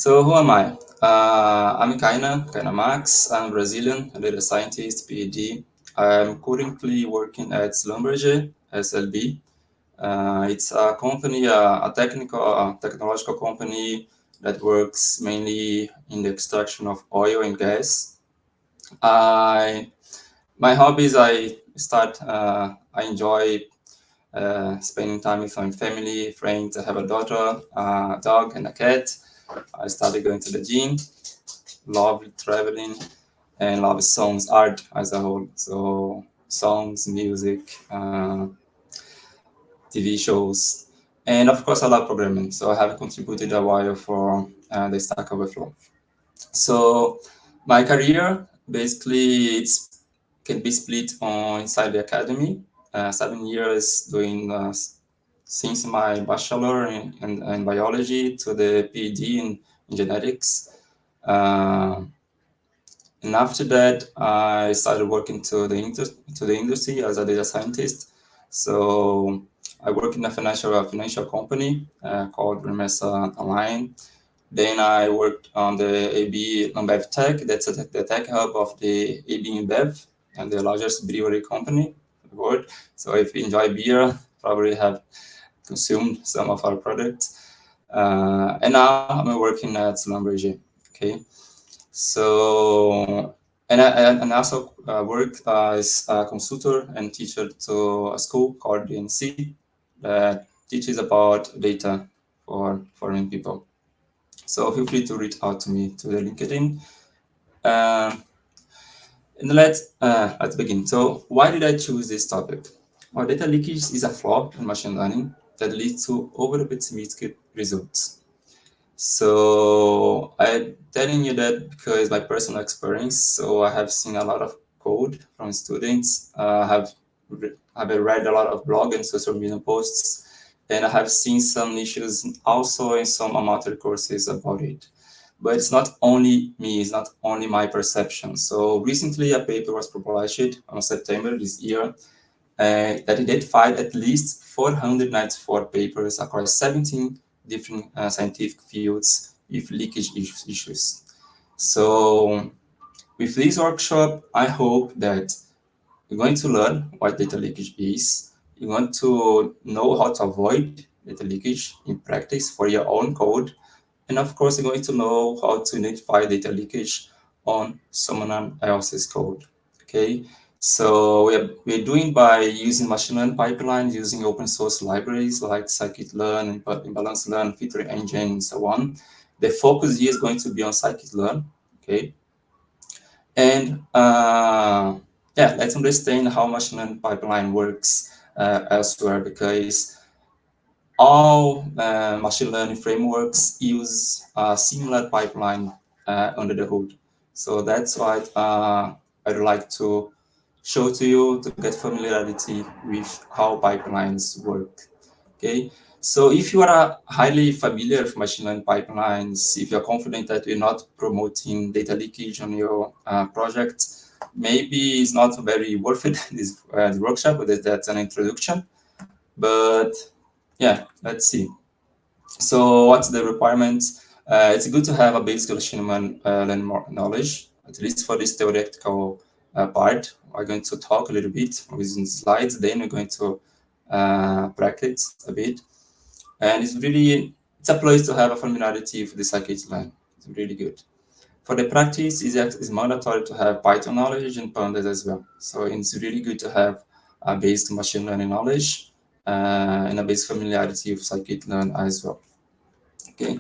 So who am I? I'm Kaina Max. I'm Brazilian, a data scientist, PhD. I'm currently working at Schlumberger, SLB. It's a company, a technological company that works mainly in the extraction of oil and gas. I, my hobbies, I enjoy spending time with my family, friends. I have a daughter, a dog, and a cat. I started going to the gym, love traveling, and love songs, art as a whole. So songs, music, TV shows, and of course I love programming. So I have contributed a while for the Stack Overflow. So my career basically can be split on inside the academy. 7 years doing since my bachelor in biology to the PhD in genetics. Uh, And after that, I started working to the industry as a data scientist. So I work in a financial company called Remessa Online. Then I worked on the AB InBev Tech. That's the tech hub of the AB InBev and the largest brewery company in the world. So if you enjoy beer, probably have consumed some of our products. And now I'm working at Schlumberger. Okay. So, and I also work as a consultant and teacher to a school called DNC that teaches about data for foreign people. So feel free to reach out to me to the LinkedIn. Um, and let's begin. So why did I choose this topic? Well, data leakage is a flaw in machine learning that leads to over-optimistic results. So I'm telling you that because my personal experience. So I have seen a lot of code from students. Have read a lot of blog and social media posts, and I have seen some issues also in some amateur courses about it. But it's not only me, it's not only my perception. So recently a paper was published on September this year that identified at least 494 papers across 17 different scientific fields with leakage issues. So with this workshop, I hope that you're going to learn what data leakage is. You want to know how to avoid data leakage in practice for your own code. And of course, you're going to know how to identify data leakage on someone else's code. Okay, so we're doing by using machine learning pipelines, using open source libraries like scikit-learn, imbalance-learn, filtering engine, and so on. The focus here is going to be on scikit-learn. Okay, and yeah, let's understand how machine learning pipeline works elsewhere, because all machine learning frameworks use a similar pipeline under the hood. So that's what I'd like to show to you to get familiarity with how pipelines work. Okay, so if you are highly familiar with machine learning pipelines, if you're confident that you're not promoting data leakage on your project, maybe it's not very worth it, this workshop, but that's an introduction. But yeah, let's see. So what's the requirements? It's good to have a basic machine learning knowledge, at least for this theoretical part. We're going to talk a little bit using slides, then we're going to practice a bit. And it's a place to have a familiarity with the scikit-learn. It's really good. For the practice, it's mandatory to have Python knowledge and pandas as well. So it's really good to have a basic machine learning knowledge and a basic familiarity with scikit-learn as well. Okay,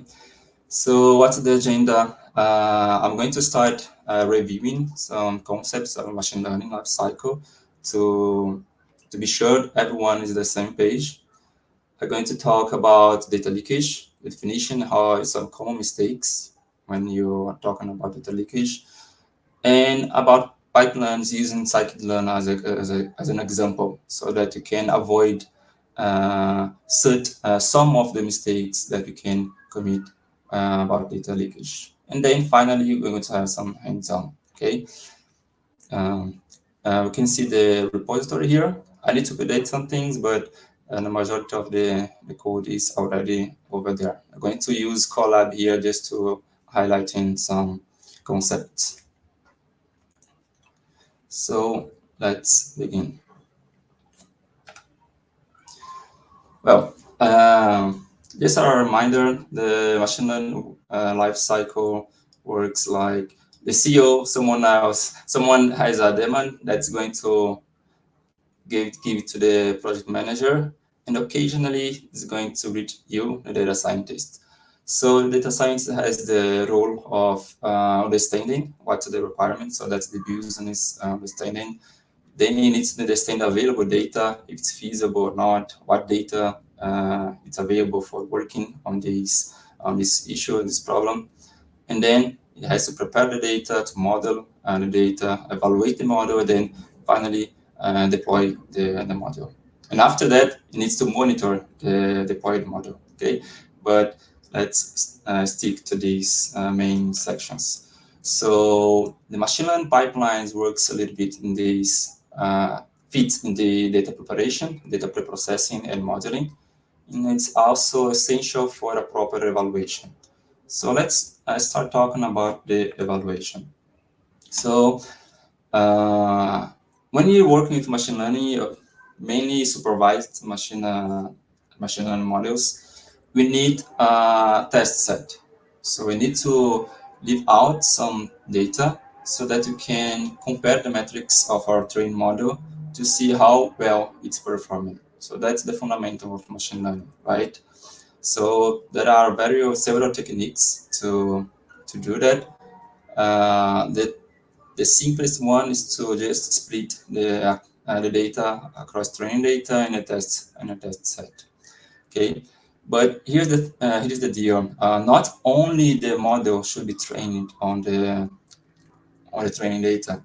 so what's the agenda? I'm going to start reviewing some concepts of machine learning life cycle to be sure everyone is the same page. I'm going to talk about data leakage, definition, how some common mistakes when you are talking about data leakage, and about pipelines using scikit-learn as an example, so that you can avoid some of the mistakes that you can commit about data leakage. And then finally, we're going to have some hands-on, okay? We can see the repository here. I need to update some things, but the majority of the code is already over there. I'm going to use Colab here just to highlighting some concepts. So let's begin. Well, just a reminder, the machine learning life cycle works like the CEO, someone has a demand that's going to give it to the project manager, and occasionally it's going to reach you, the data scientist. So the data scientist has the role of understanding what's the requirement, so that's the business understanding. Then you need to understand available data, if it's feasible or not, what data it's available for working on this issue, this problem. And then it has to prepare the data, to model the data, evaluate the model, and then finally deploy the model. And after that, it needs to monitor the deployed model, okay? But let's stick to these main sections. So the machine learning pipelines works a little bit in this, fits in the data preparation, data preprocessing and modeling. And it's also essential for a proper evaluation. So let's start talking about the evaluation. So when you're working with machine learning, mainly supervised machine learning models, we need a test set. So we need to leave out some data so that you can compare the metrics of our trained model to see how well it's performing. So that's the fundamental of machine learning, right? So there are several techniques to do that. The simplest one is to just split the data across training data and a test set. Okay, but here's the deal. Not only the model should be trained on the training data,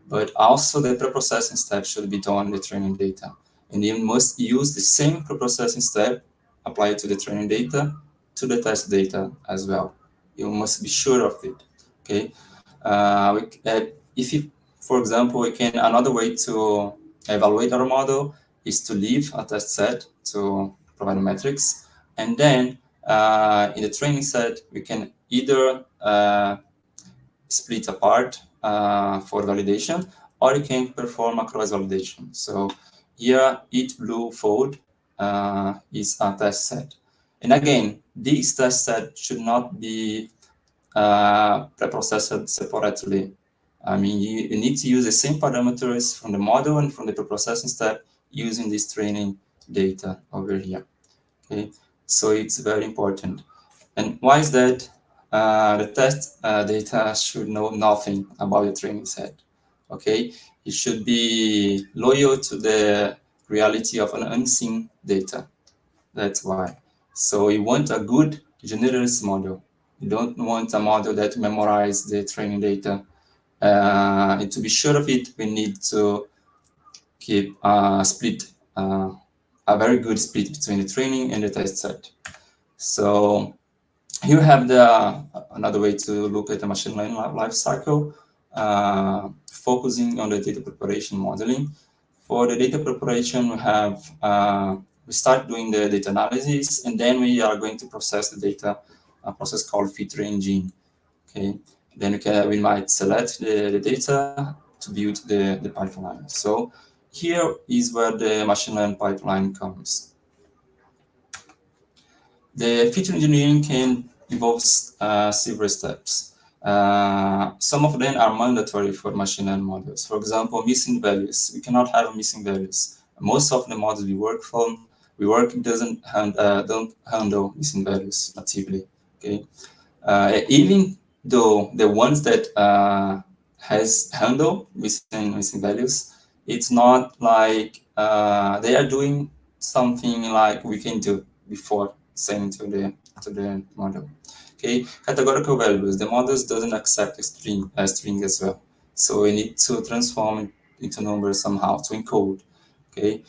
but also the preprocessing step should be done on the training data. And you must use the same preprocessing step applied to the training data to the test data as well. You must be sure of it. Okay. If you, for example, another way to evaluate our model is to leave a test set to provide metrics, and then in the training set we can either split apart for validation, or you can perform a cross validation. So here, each blue fold is a test set. And again, this test set should not be preprocessed separately. I mean, you need to use the same parameters from the model and from the preprocessing step using this training data over here. Okay, so it's very important. And why is that? The test data should know nothing about the training set. Okay, it should be loyal to the reality of an unseen data. That's why. So you want a good generalist model. You don't want a model that memorizes the training data. And to be sure of it, we need to keep a split, a very good split between the training and the test set. So here we have another way to look at the machine learning life cycle, focusing on the data preparation modeling. For the data preparation, we start doing the data analysis, and then we are going to process the data, a process called filter engine. Okay, then we might select the data to build the pipeline. So here is where the machine learning pipeline comes. The feature engineering can involve several steps. Some of them are mandatory for machine learning models. For example, missing values. We cannot have missing values. Most of the models we work don't handle missing values natively. Okay, even though the ones that has handle missing values, it's not like they are doing something like we can do before sending to the model. Okay, categorical values. The models doesn't accept a string as well, so we need to transform it into numbers somehow to encode. Okay,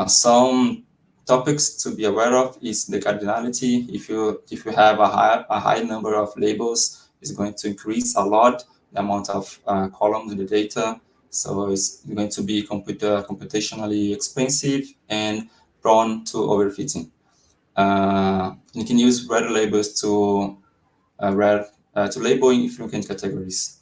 some topics to be aware of is the cardinality. If you have a high number of labels, it's going to increase a lot the amount of columns in the data. So it's going to be computationally expensive and prone to overfitting. You can use rare labels to rare to label infrequent categories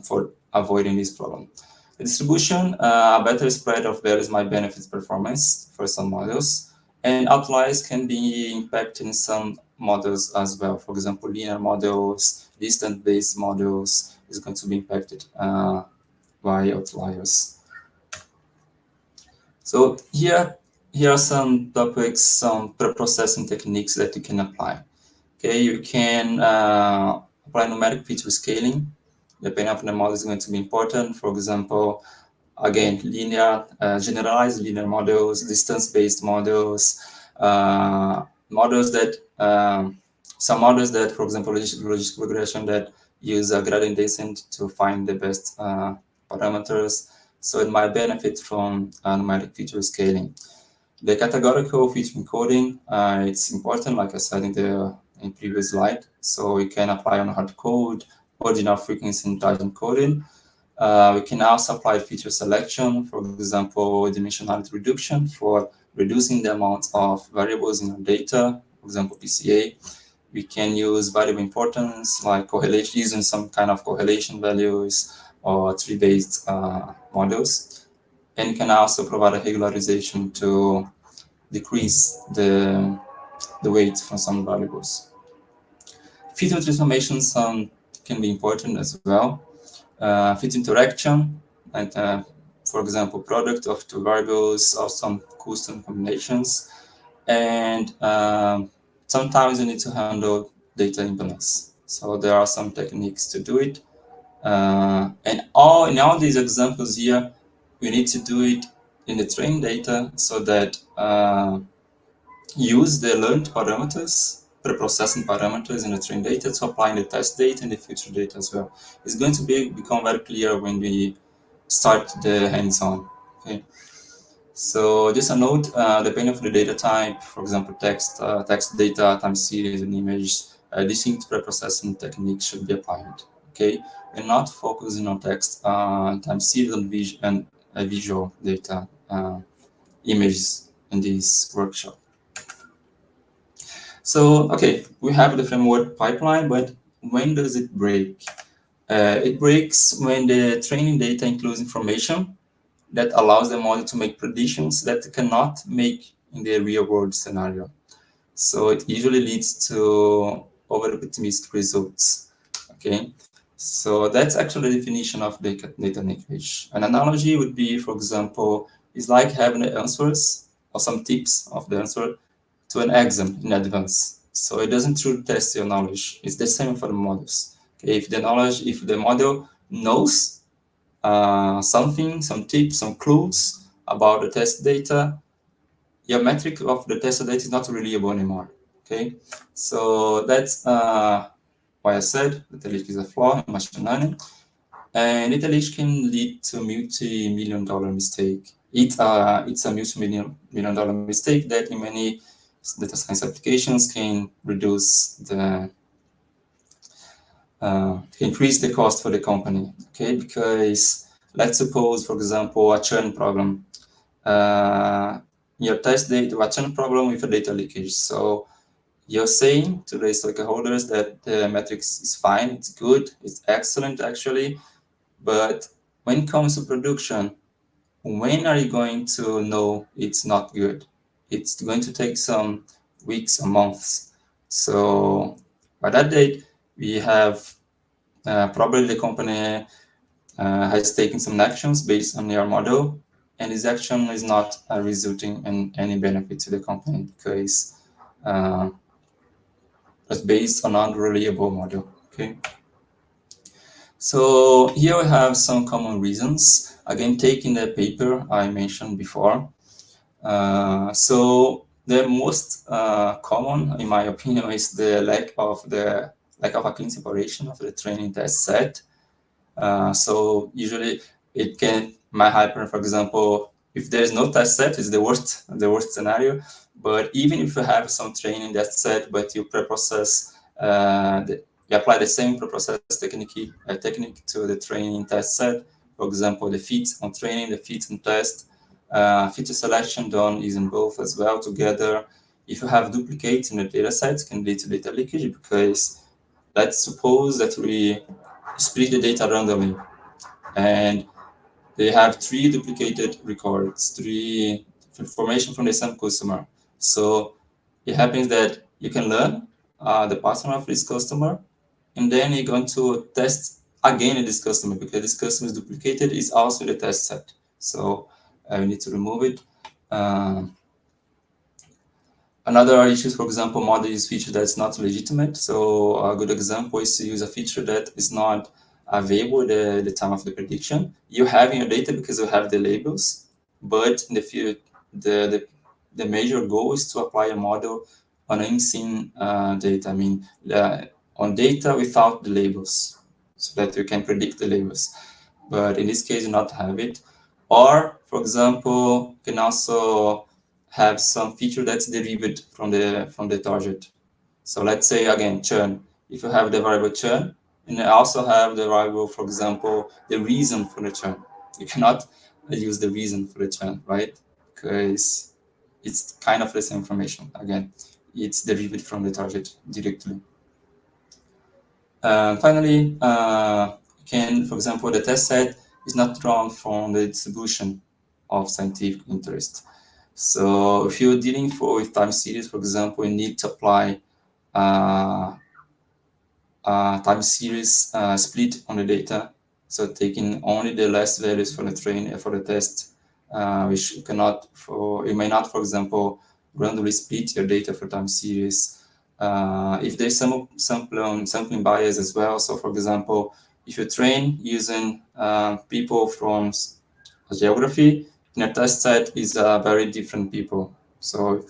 for avoiding this problem. The distribution, a better spread of values might benefit performance for some models, and outliers can be impacting some models as well. For example, linear models, distance-based models is going to be impacted by outliers. So here are some topics, some pre-processing techniques that you can apply. Okay, you can apply numeric feature scaling. Depending on the model is going to be important. For example, again, linear, generalized linear models, distance-based models, models that, some models that, for example, logistic regression that use a gradient descent to find the best parameters. So it might benefit from numeric feature scaling. The categorical feature encoding, it's important, like I said in previous slide. So we can apply on hard code, ordinal frequency and time encoding. We can also apply feature selection, for example, dimensionality reduction for reducing the amount of variables in our data, for example, PCA. We can use variable importance, like correlation, using some kind of correlation values or tree-based models. And you can also provide a regularization to decrease the weight from some variables. Feature transformations can be important as well. Feature interaction, and for example, product of two variables or some custom combinations. And sometimes you need to handle data imbalance. So there are some techniques to do it. And in all these examples here, we need to do it in the trained data so that use the learned parameters, pre-processing parameters in the trained data to apply in the test data and the future data as well. It's going to become very clear when we start the hands-on. Okay. So just a note, depending on the data type, for example, text data, time series, and image, distinct pre-processing techniques should be applied. Okay, we're not focusing on text, time series, and visual data, images in this workshop. So, okay, we have the framework pipeline, but when does it break? It breaks when the training data includes information that allows the model to make predictions that it cannot make in the real-world scenario. So it usually leads to over-optimistic results. Okay, so that's actually the definition of data leakage. An analogy would be, for example, it's like having the answers or some tips of the answer to an exam in advance. So it doesn't truly test your knowledge. It's the same for the models. Okay, if the model knows something, some tips, some clues about the test data, your metric of the test data is not reliable anymore. Okay, so that's why I said data leak is a flaw in machine learning, and data leak can lead to multi-million-dollar mistake. It's a multi-million-dollar mistake that in many data science applications can reduce the increase the cost for the company. Okay, because let's suppose, for example, a churn problem. Your test data, a churn problem with a data leakage. So you're saying to the stakeholders that the metrics is fine, it's good, it's excellent actually, but when it comes to production, when are you going to know it's not good? It's going to take some weeks or months. So by that date, we have probably the company has taken some actions based on your model, and this action is not resulting in any benefit to the company because it's based on an unreliable model. Okay. So here we have some common reasons. Again, taking the paper I mentioned before. So the most common, in my opinion, is the lack of a clean separation of the training test set. So usually it might happen, for example, if there's no test set, it's the worst scenario. But even if you have some training test set, but you preprocess, you apply the same preprocess technique to the training test set. For example, the fit on training, the fit on test, feature selection done using both as well together. If you have duplicates in the data sets, can lead to data leakage because let's suppose that we split the data randomly, and they have 3 duplicated records, 3 information from the same customer. So it happens that you can learn the pattern of this customer, and then you're going to test again this customer, because this customer is duplicated, is also the test set. So we need to remove it. Another issue is, for example, model use feature that's not legitimate. So a good example is to use a feature that is not available at the time of the prediction. You have in your data because you have the labels, but in the field, the major goal is to apply a model on unseen data. I mean, on data without the labels, so that you can predict the labels. But in this case, you not have it. Or, for example, you can also have some feature that's derived from the target. So let's say again churn. If you have the variable churn, and I also have the variable, for example, the reason for the churn, you cannot use the reason for the churn, right? Because it's kind of the same information. Again, it's derived from the target directly. Finally, for example, the test set is not drawn from the distribution of scientific interest. So if you're dealing with time series, for example, you need to apply time series split on the data. So taking only the last values for the test, which you may not, for example, randomly split your data for time series. If there's some sampling bias as well. So for example, if you train using people from geography, in a test set is very different people. So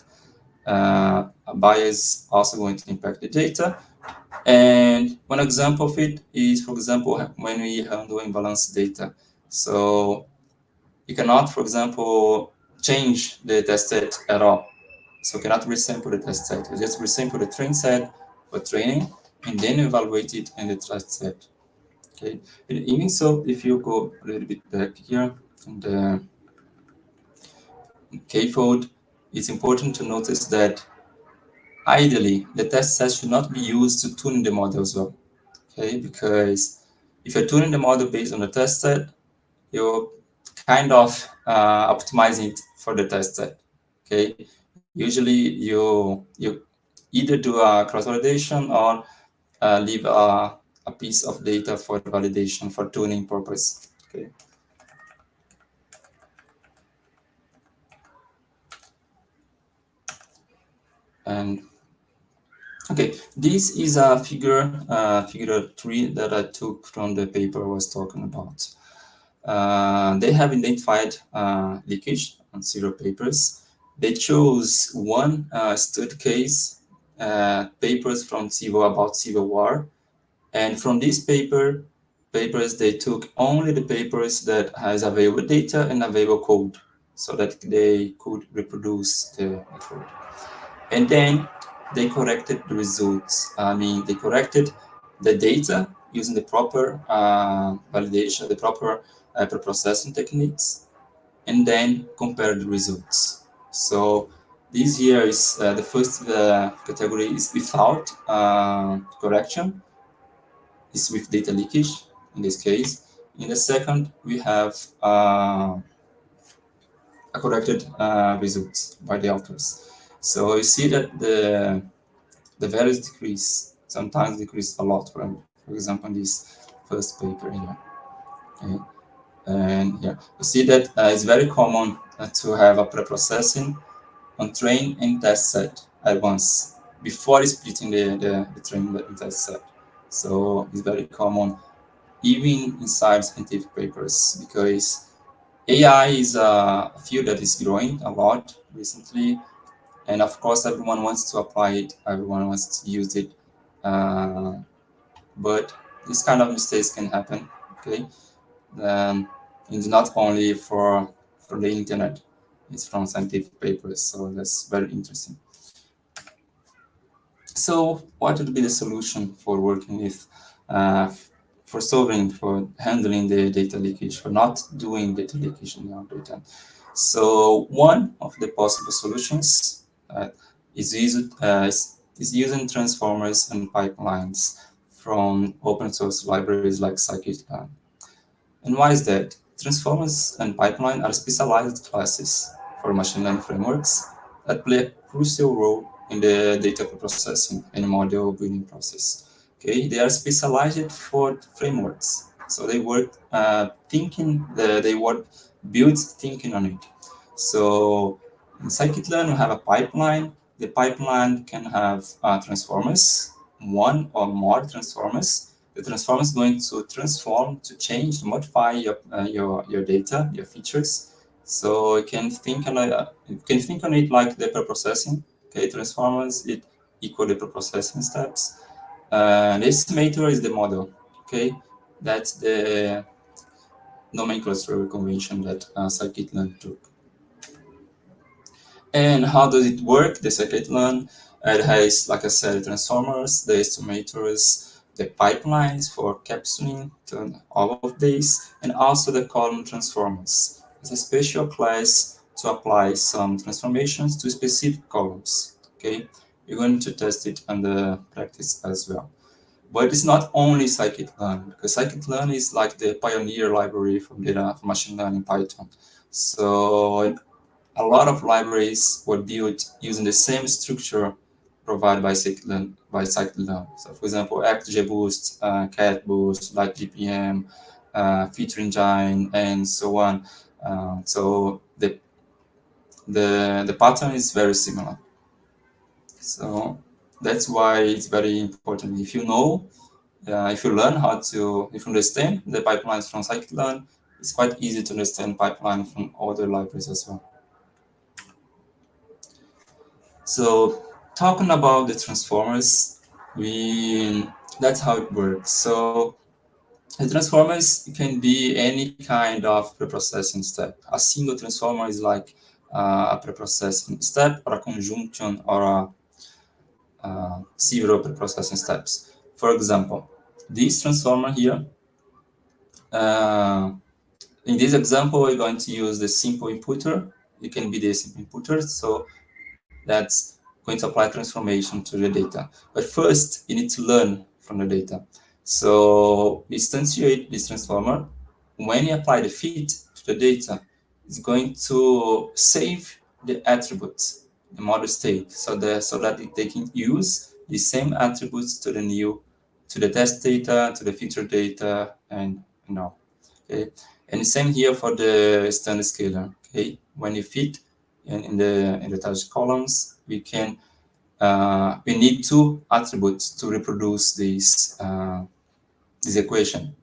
a bias also going to impact the data. And one example of it is, for example, when we handle imbalanced data. So you cannot, for example, change the test set at all. So you cannot resample the test set. You just resample the train set for training, and then evaluate it in the test set. Okay. And even so, if you go a little bit back here in the K-fold, it's important to notice that ideally the test set should not be used to tune the model as well. Okay, because if you're tuning the model based on the test set, you're kind of optimizing it for the test set. Okay, usually you either do a cross validation or leave a piece of data for validation for tuning purpose. Okay. And okay, this is a figure 3 that I took from the paper I was talking about. They have identified leakage on several papers. They chose one study case, papers from Civil War, and from these papers they took only the papers that has available data and available code, so that they could reproduce the code. And then they corrected the results. I mean, they corrected the data using the proper validation, the proper pre-processing techniques, and then compared the results. So this here is the first category is without correction, is with data leakage in this case. In the second, we have a corrected results by the authors. So you see that the values decrease, sometimes decrease a lot, for example, in this first paper here. Okay. And yeah, you see that it's very common to have a pre-processing on train and test set at once before splitting the train and test set. So it's very common even inside scientific papers, because AI is a field that is growing a lot recently, and of course everyone wants to apply it, everyone wants to use it, but this kind of mistakes can happen. Okay. It's not only for the internet, it's from scientific papers, so that's very interesting. So what would be the solution for working with for handling the data leakage, for not doing data leakage in our data? So one of the possible solutions is using transformers and pipelines from open source libraries like scikit-learn. And why is that? Transformers and pipeline are specialized classes for machine learning frameworks that play a crucial role in the data processing and model building process. Okay, they are specialized for frameworks, so they work they work build thinking on it. So in scikit-learn, we have a pipeline. The pipeline can have transformers, one or more transformers. The transformer is going to transform, to change, to modify your data, your features. So you can think on it like the preprocessing. Okay, transformers it equal the preprocessing steps. The estimator is the model. Okay, that's the nomenclature convention that scikit-learn took. And how does it work? The scikit-learn it has, like I said, transformers, the estimators, the pipelines for capturing all of these, and also the column transformers. It's a special class to apply some transformations to specific columns. Okay, we're going to test it on the practice as well. But it's not only scikit-learn, because scikit-learn is like the pioneer library for machine learning Python. So a lot of libraries were built using the same structure provided by scikit-learn. So, for example, ActGBoost, CatBoost, LightGPM, Feature Engine, and so on. So the pattern is very similar. So that's why it's very important. If you know, if you learn if you understand the pipelines from scikit-learn, it's quite easy to understand pipeline from other libraries as well. So talking about the transformers, that's how it works. So the transformers can be any kind of preprocessing step. A single transformer is like a preprocessing step, or a conjunction, or several preprocessing steps. For example, this transformer here, in this example, we're going to use the simple inputter. It can be the simple inputter, so that's going to apply transformation to the data. But first, you need to learn from the data. So instantiate this transformer. When you apply the fit to the data, it's going to save the attributes, the model state, so that they can use the same attributes to the test data, to the feature data, and all. Okay, and the same here for the standard scalar. Okay, when you fit in the touch columns, we need two attributes to reproduce this equation.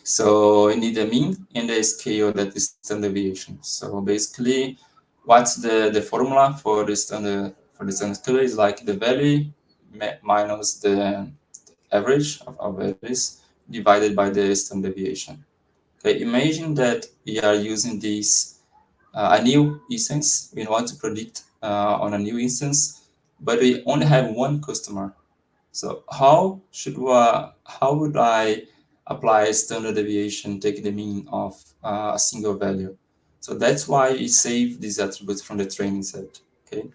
So we need the mean and the scale, that is standard deviation. So basically, what's the formula for the standard scalar is like the value minus the average of values divided by the standard deviation. Okay, imagine that we are using this a new instance. We want to predict on a new instance, but we only have one customer. So how would I apply standard deviation, take the mean of a single value? So that's why we save these attributes from the training set. Okay.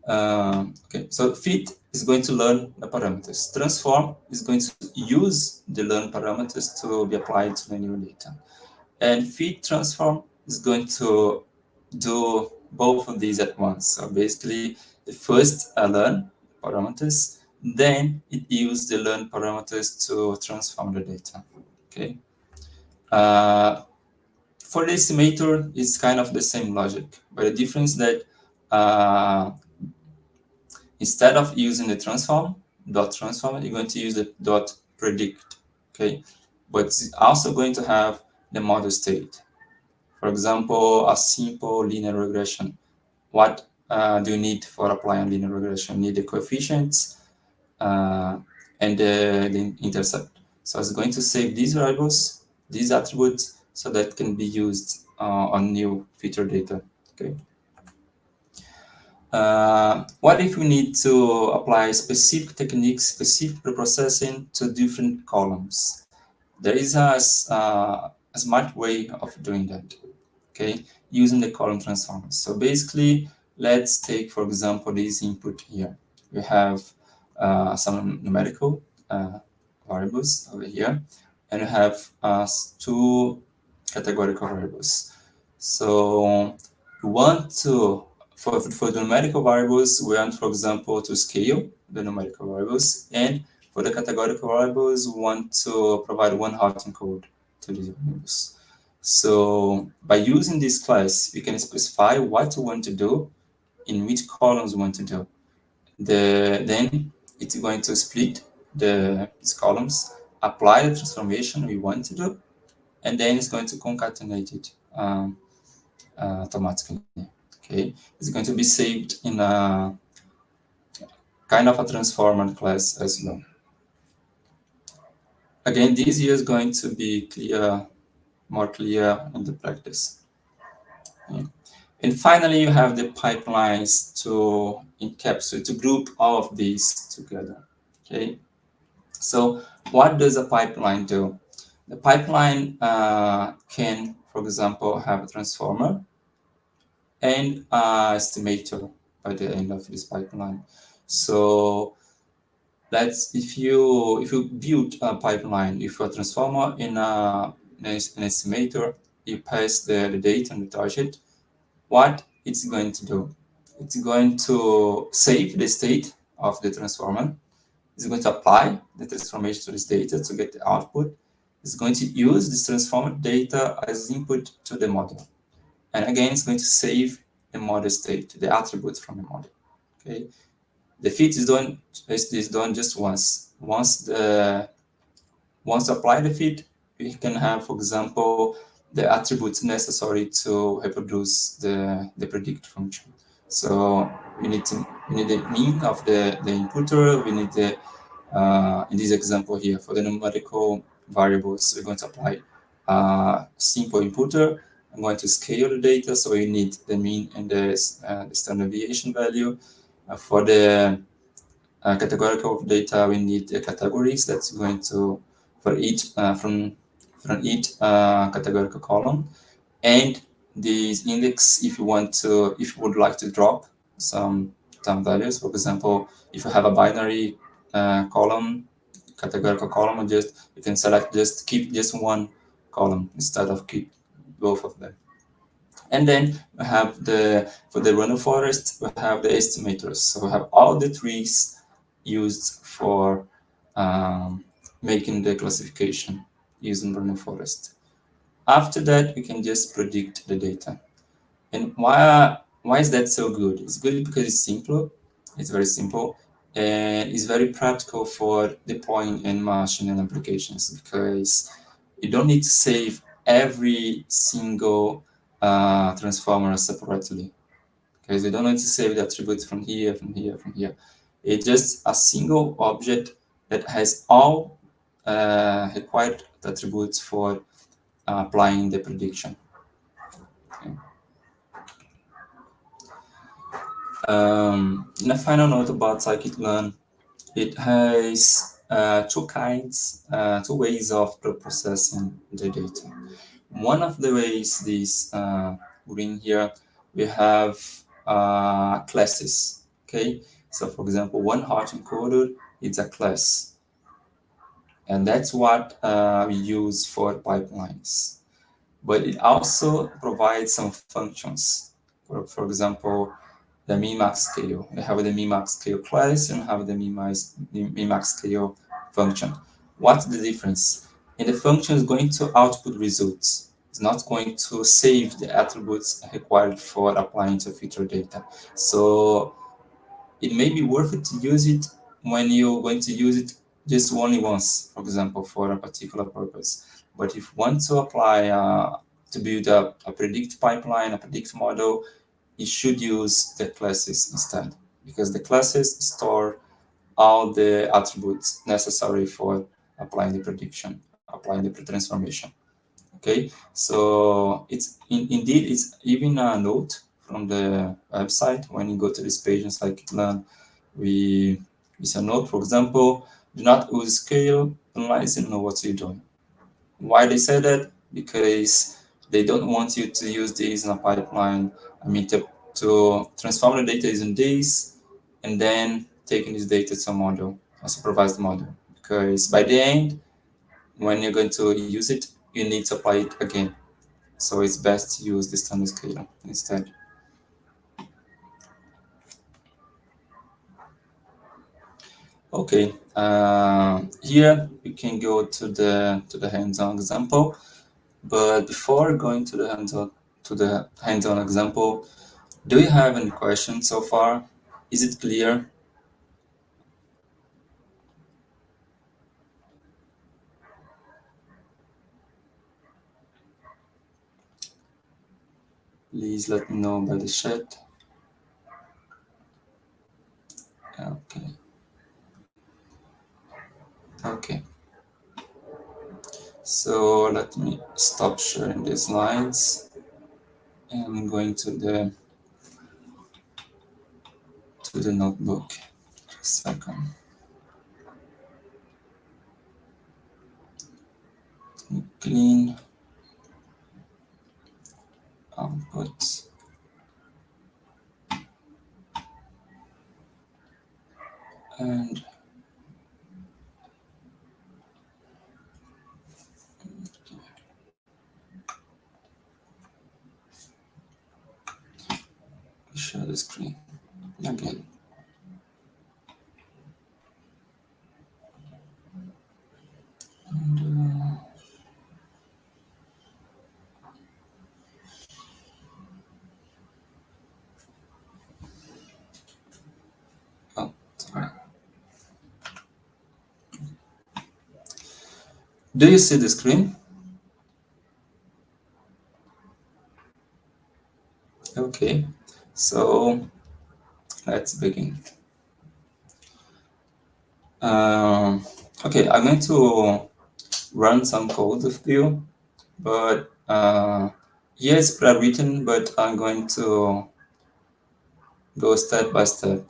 Okay. So fit is going to learn the parameters. Transform is going to use the learned parameters to be applied to the new data. And fit transform is going to do both of these at once. So basically, the first learn parameters, then it uses the learn parameters to transform the data. Okay. For the estimator, it's kind of the same logic, but the difference that instead of using the dot transform, you're going to use the dot predict. Okay, but it's also going to have the model state. For example, a simple linear regression. What do you need for applying linear regression? You need the coefficients and the intercept. So it's going to save these variables, these attributes, so that can be used on new feature data. Okay. What if we need to apply specific techniques, specific preprocessing to different columns? There is a smart way of doing that. Okay, using the column transformers. So basically, let's take, for example, this input here. We have some numerical variables over here, and you have two categorical variables. So we want to, for the numerical variables, we want, for example, to scale the numerical variables, and for the categorical variables, we want to provide one routing code to these variables. So by using this class, you can specify what you want to do, in which columns you want to do. Then it's going to split these columns, apply the transformation we want to do, and then it's going to concatenate it automatically. Okay, it's going to be saved in a kind of a transformer class as well. Again, this here is going to be more clear in the practice. Okay. And finally, you have the pipelines to encapsulate, to group all of these together. Okay, so what does a pipeline do? The pipeline can, for example, have a transformer and estimator by the end of this pipeline. So that's if you build a pipeline, if a transformer in an estimator, you pass the data and the target, what it's going to do? It's going to save the state of the transformer. It's going to apply the transformation to this data to get the output. It's going to use this transformed data as input to the model. And again, it's going to save the model state, the attributes from the model. Okay, the fit is done just once. Once apply the fit, we can have, for example, the attributes necessary to reproduce the predict function. So we need the mean of the inputter. We need the in this example here for the numerical variables, we're going to apply a simple inputter. I'm going to scale the data, so we need the mean and the standard deviation value. For the categorical data, we need the categories that's going to, for each from each categorical column, and this index if you would like to drop some values. For example, if you have a binary column, categorical column, you can select keep just one column instead of keep both of them. And then we have for the random forest, we have the estimators. So we have all the trees used for making the classification using random forest. After that, we can just predict the data. And why is that so good? It's good because it's simple. It's very simple, and it's very practical for deploying in machine learning applications, because you don't need to save every single transformer separately, because you don't need to save the attributes from here, from here, from here. It's just a single object that has all required attributes for applying the prediction. Okay. In a final note about scikit-learn, it has two ways of processing the data. One of the ways, this green here, we have classes. Okay, so for example, one hard encoder is a class, and that's what we use for pipelines. But it also provides some functions. For example, the min-max scale. We have the min-max scale class and have the min-max scale function. What's the difference? And the function is going to output results. It's not going to save the attributes required for applying to feature data. So it may be worth it to use it when you're going to use it just only once, for example, for a particular purpose. But if you want to apply to build a predict pipeline, a predict model, you should use the classes instead, because the classes store all the attributes necessary for applying the prediction, applying the transformation. Okay, so it's indeed it's even a note from the website. When you go to this page in scikit-learn, we see a note, for example, do not use scale unless you know what you're doing. Why they say that? Because they don't want you to use these in a pipeline. I mean, to transform the data using these, and then taking this data to a model, a supervised model, because by the end, when you're going to use it, you need to apply it again. So it's best to use the standard scaler instead. Okay, here we can go to the hands-on example. But before going to the hands-on example, do you have any questions so far? Is it clear? Please let me know by the chat. Okay. Okay. So let me stop sharing the slides. And I'm going to the notebook. Just a second. Clean output. And share the screen again. And, oh, sorry. Do you see the screen? Okay, so let's begin. Okay, I'm going to run some code with you, but here it's pre-written, but I'm going to go step by step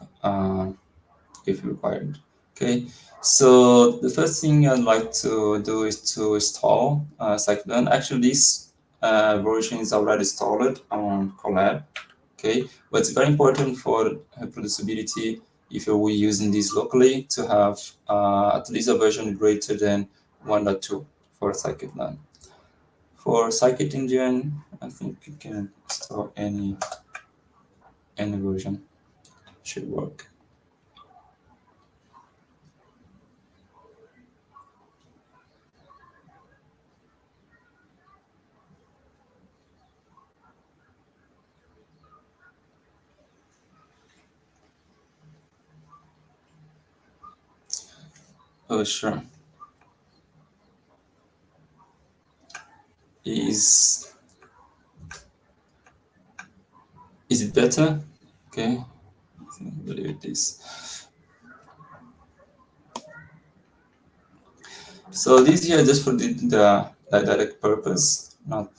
if required. Okay, so the first thing I'd like to do is to install Scikit-learn. Actually, this version is already installed on Colab. Okay, but it's very important for reproducibility if you're using this locally to have at least a version greater than 1.2 for Scikit-learn. For Scikit-engine, I think you can install any version, should work. Oh, sure. Is it better? Okay, I believe it is. So this here is just for the didactic purpose, not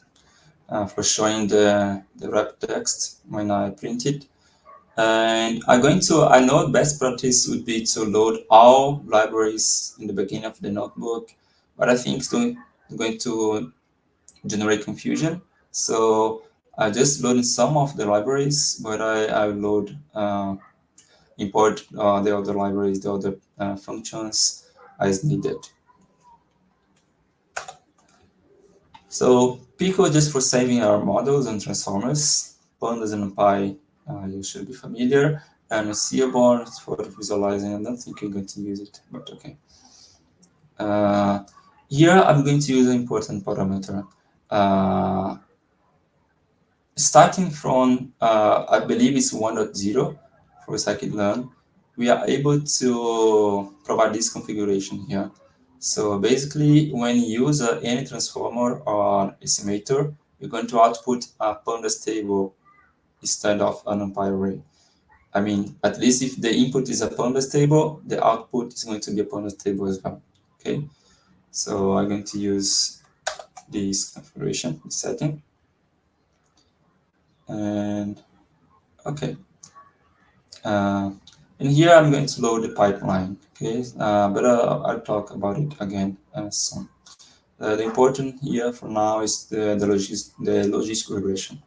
for showing the wrap text when I print it. And I know best practice would be to load all libraries in the beginning of the notebook, but I think it's going to generate confusion. So I just load some of the libraries, but I load, import the other libraries, the other functions as needed. So Pico just for saving our models and transformers. Pandas and NumPy, you should be familiar. And Seaborn for visualizing. I don't think you're going to use it, but okay. Here I'm going to use an important parameter. Starting from, I believe it's 1.0 for scikit-learn, we are able to provide this configuration here. So basically, when you use any transformer or estimator, you're going to output a pandas table instead of an NumPy array. I mean, at least if the input is a pandas table, the output is going to be a pandas table as well. Okay, so I'm going to use this configuration, this setting, and okay. And here I'm going to load the pipeline. Okay, but I'll talk about it again soon. The important here for now is the logistic regression.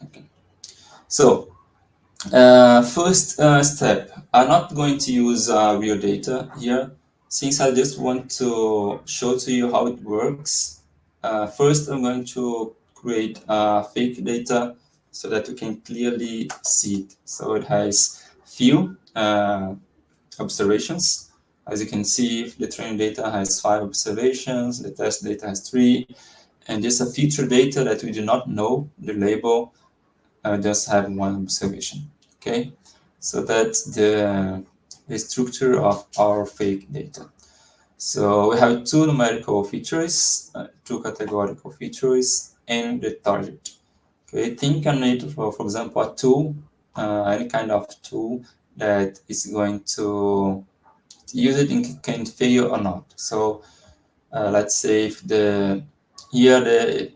Okay. So first step, I'm not going to use real data here, since I just want to show to you how it works. First, I'm going to create fake data so that you can clearly see it. So it has few observations. As you can see, the training data has 5 observations, the test data has 3, and just a feature data that we do not know the label just have 1 observation. Okay, so that's the structure of our fake data. So we have 2 numerical features, 2 categorical features, and the target. Okay, think on it for example, a tool, any kind of tool that is going to use it and can fail or not. So let's say if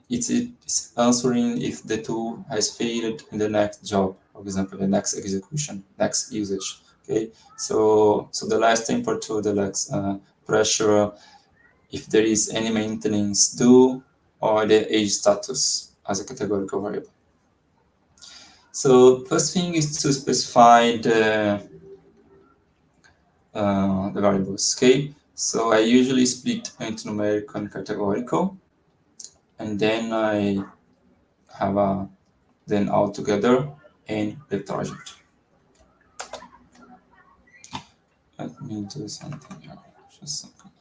it's answering if the tool has failed in the next job, for example, the next execution, next usage. Okay, so the last temperature, the last pressure, if there is any maintenance due, or the age status as a categorical variable. So first thing is to specify the variables. Okay, so I usually split into numerical and categorical, and then I have a then all together in the target. Let me do something here. Just a second.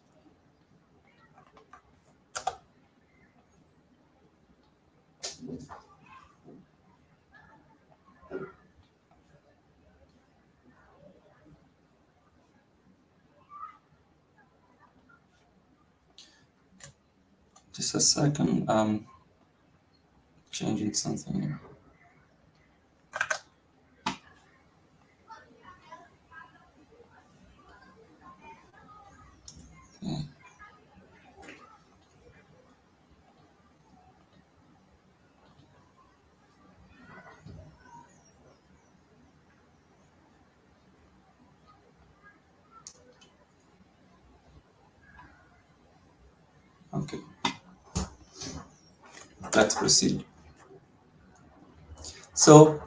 Just a second. Changing something here. Okay. Let's proceed. So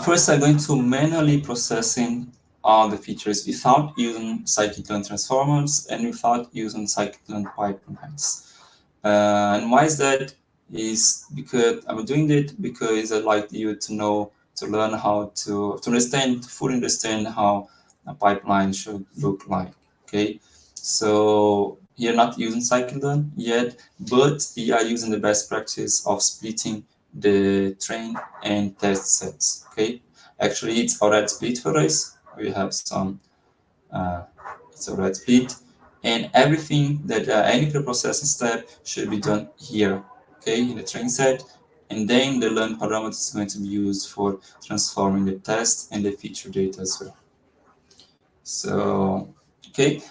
first I'm going to manually processing all the features without using scikit-learn transformers and without using scikit-learn pipelines. And why is that? Is because I'm doing it because I'd like you to know, to learn how to understand, to fully understand how a pipeline should look like. Okay, so you're not using scikit-learn yet, but we are using the best practice of splitting the train and test sets. Okay, actually it's already split for us. We have some it's already split, and everything that any preprocessing step should be done here, okay, in the train set, and then the learn parameter is going to be used for transforming the test and the feature data as well. So okay,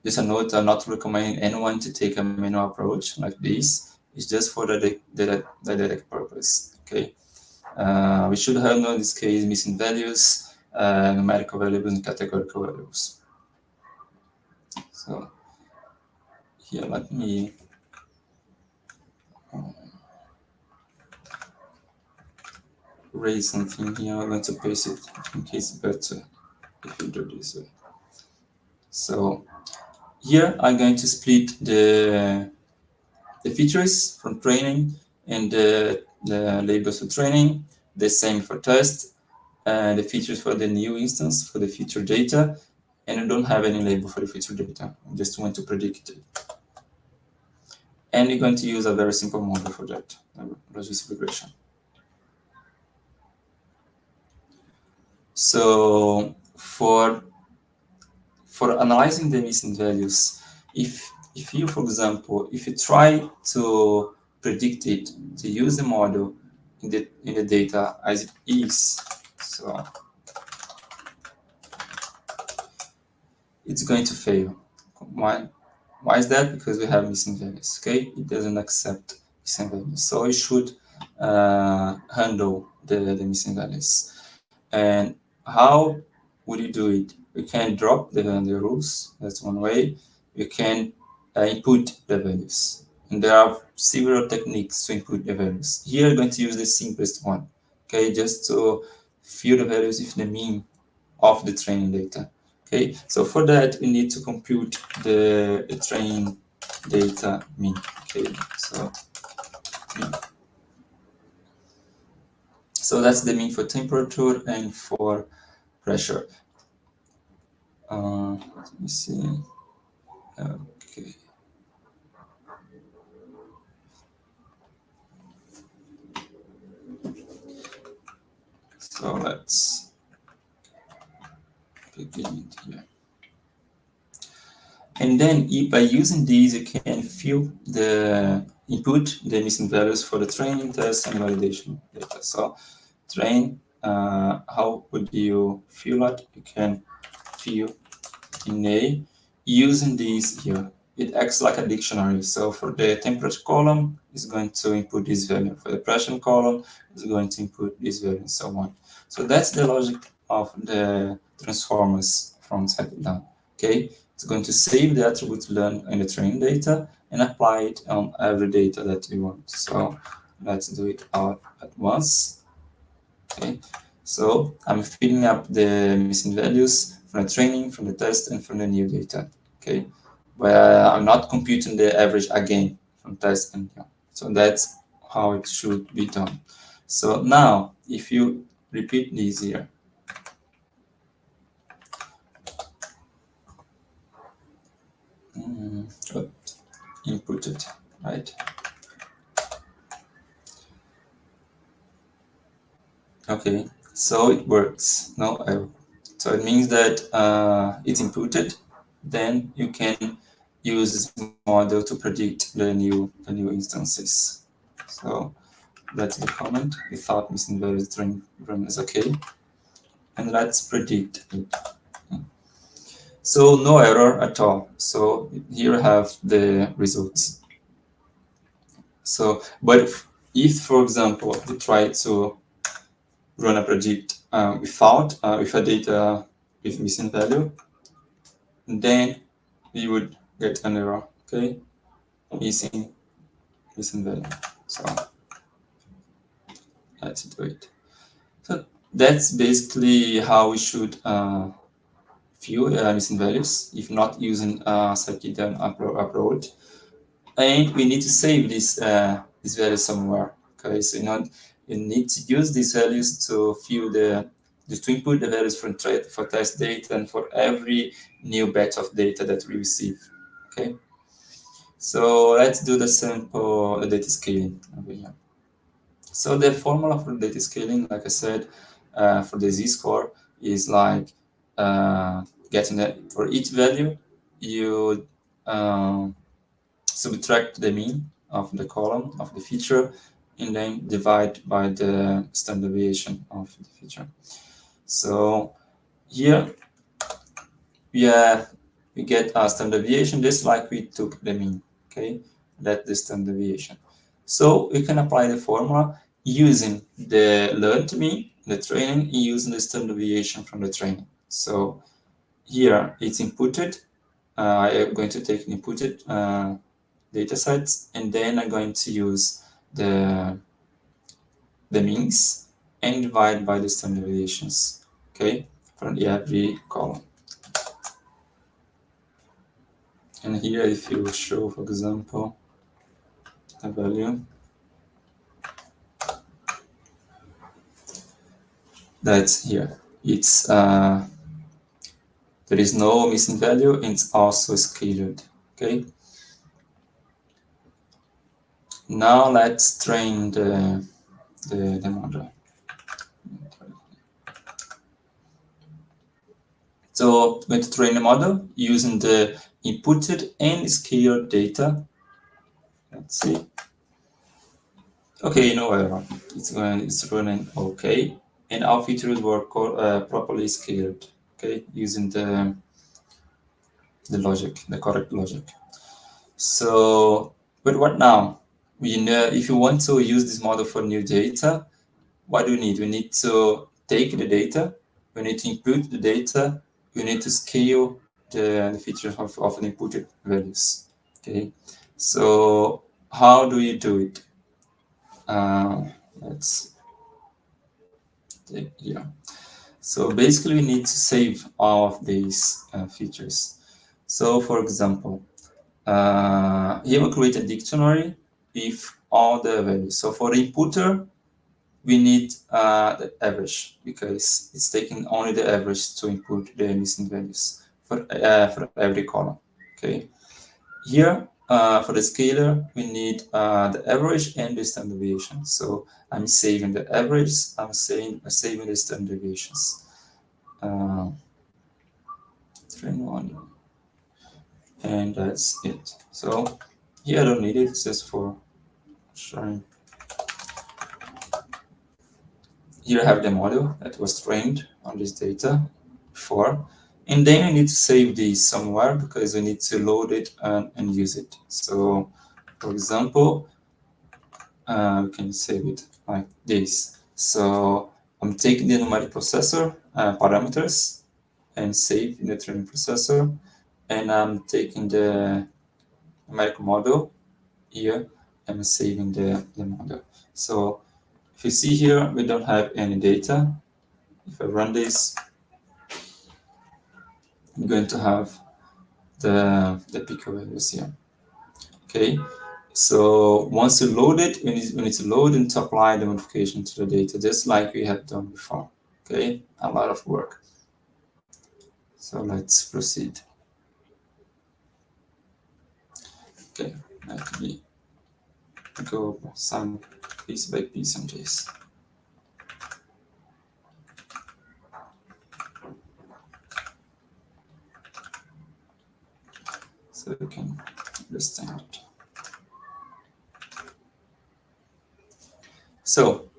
just a note, I'm not recommending anyone to take a manual approach like this. It's just for the didactic purpose. Okay, we should have in this case missing values, numerical variables and categorical variables. So here, let me raise something here. I'm going to paste it in case better if you do this way. So here I'm going to split the features from training and the labels for training, the same for test, and the features for the new instance for the feature data, and I don't have any label for the feature data. I just want to predict it. And you're going to use a very simple model for that, logistic regression. So for analyzing the missing values, if you, for example, if you try to predict it, to use the model in the data as it is, so it's going to fail. Why is that? Because we have missing values. Okay, it doesn't accept missing values, so it should handle the missing values. And how would you do it? We can drop the rules. That's one way. You can input the values, and there are several techniques to input the values. Here, I'm going to use the simplest one. okay, just to fill the values with the mean of the training data. Okay, so for that we need to compute the training data mean. Okay, so mean. So that's the mean for temperature and for pressure. Let me see. Okay. So let's begin it here. And then by using these, you can fill the input, the missing values for the training, test, and validation data. So train, how would you fill it? You can fill in A using these here. It acts like a dictionary. So for the temperature column, it's going to input this value. For the pressure column, it's going to input this value and so on. So that's the logic of the transformers from upside down. Okay, it's going to save the attribute learned in the training data and apply it on every data that we want. So let's do it all at once. Okay, so I'm filling up the missing values from the training, from the test, and from the new data. Okay, but I'm not computing the average again from test and yeah. So that's how it should be done. So now, if you repeat this here, input it, right? Okay, so it works. No error. So it means that it's inputted. Then you can use this model to predict the new instances. So that's the comment. Without missing values, run is okay. And let's predict it. So no error at all. So here I have the results. So, but if for example, we try to run a predict without with a data with missing value, then we would get an error. Okay, missing value. So let's do it. So that's basically how we should view missing values if not using scikit-learn approach. And we need to save this these values somewhere. Okay, so you need to use these values to fill to input the values for test data and for every new batch of data that we receive. Okay, so let's do the sample data scaling over here. So the formula for data scaling, like I said, for the z-score is like getting that for each value you subtract the mean of the column of the feature and then divide by the standard deviation of the feature. So here we get a standard deviation just like we took the mean. Okay, that's the standard deviation. So we can apply the formula using the learned mean, the training, and using the standard deviation from the training. So here it's inputted. I am going to take inputted data sets, and then I'm going to use the means and divide by the standard deviations. Okay, for every column. And here, if you show, for example, a value that's here, it's there is no missing value, and it's also scaled. Okay. Now let's train the model. So I'm going to train the model using the inputted and scaled data. Let's see. Okay, no error. It's running okay, and our features were properly scaled. Okay, using the logic, the correct logic. So, but what now? If you want to use this model for new data, what do we need? We need to take the data, we need to input the data, we need to scale the features of the inputted values. Okay, so how do you do it? Let's here. So basically we need to save all of these features. So for example, here we create a dictionary with all the values. So for the inputter, we need the average because it's taking only the average to input the missing values for every column. Okay. Here for the scalar, we need the average and the standard deviation. So I'm saving the average. I'm saving the standard deviations. Train one, and that's it. So here I don't need it. It's just for showing. Here I have the model that was trained on this data before. And then we need to save this somewhere because we need to load it and use it. So for example, we can save it like this. So I'm taking the numeric processor parameters and save in the training processor. And I'm taking the numeric model here. I'm saving the model. So if you see here, we don't have any data. If I run this, I'm going to have the peak values here. Okay, so once you load it, we need to load and to apply the modification to the data, just like we had done before. Okay, a lot of work. So let's proceed. Okay, let me go some piece by piece on this. So you can understand it. So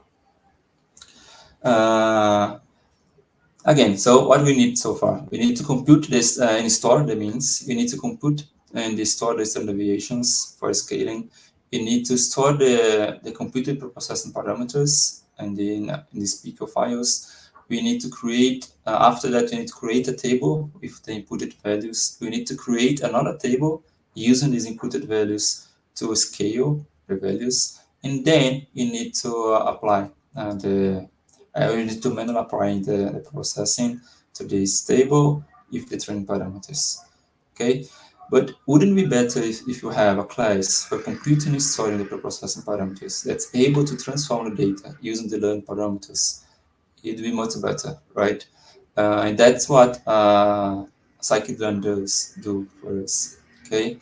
again, so what we need so far, we need to compute this and store the means. We need to compute and store the standard deviations for scaling. We need to store the computed preprocessing parameters and in these Pico files. We need to create, after that, we need to create a table with the inputted values. We need to create another table using these inputted values to scale the values. And then we need to apply we need to manually apply the processing to this table with the training parameters. Okay, but wouldn't it be better if you have a class for computing and storing the preprocessing parameters that's able to transform the data using the learned parameters? It'd be much better, right? And that's what scikit-learn does do for us. Okay,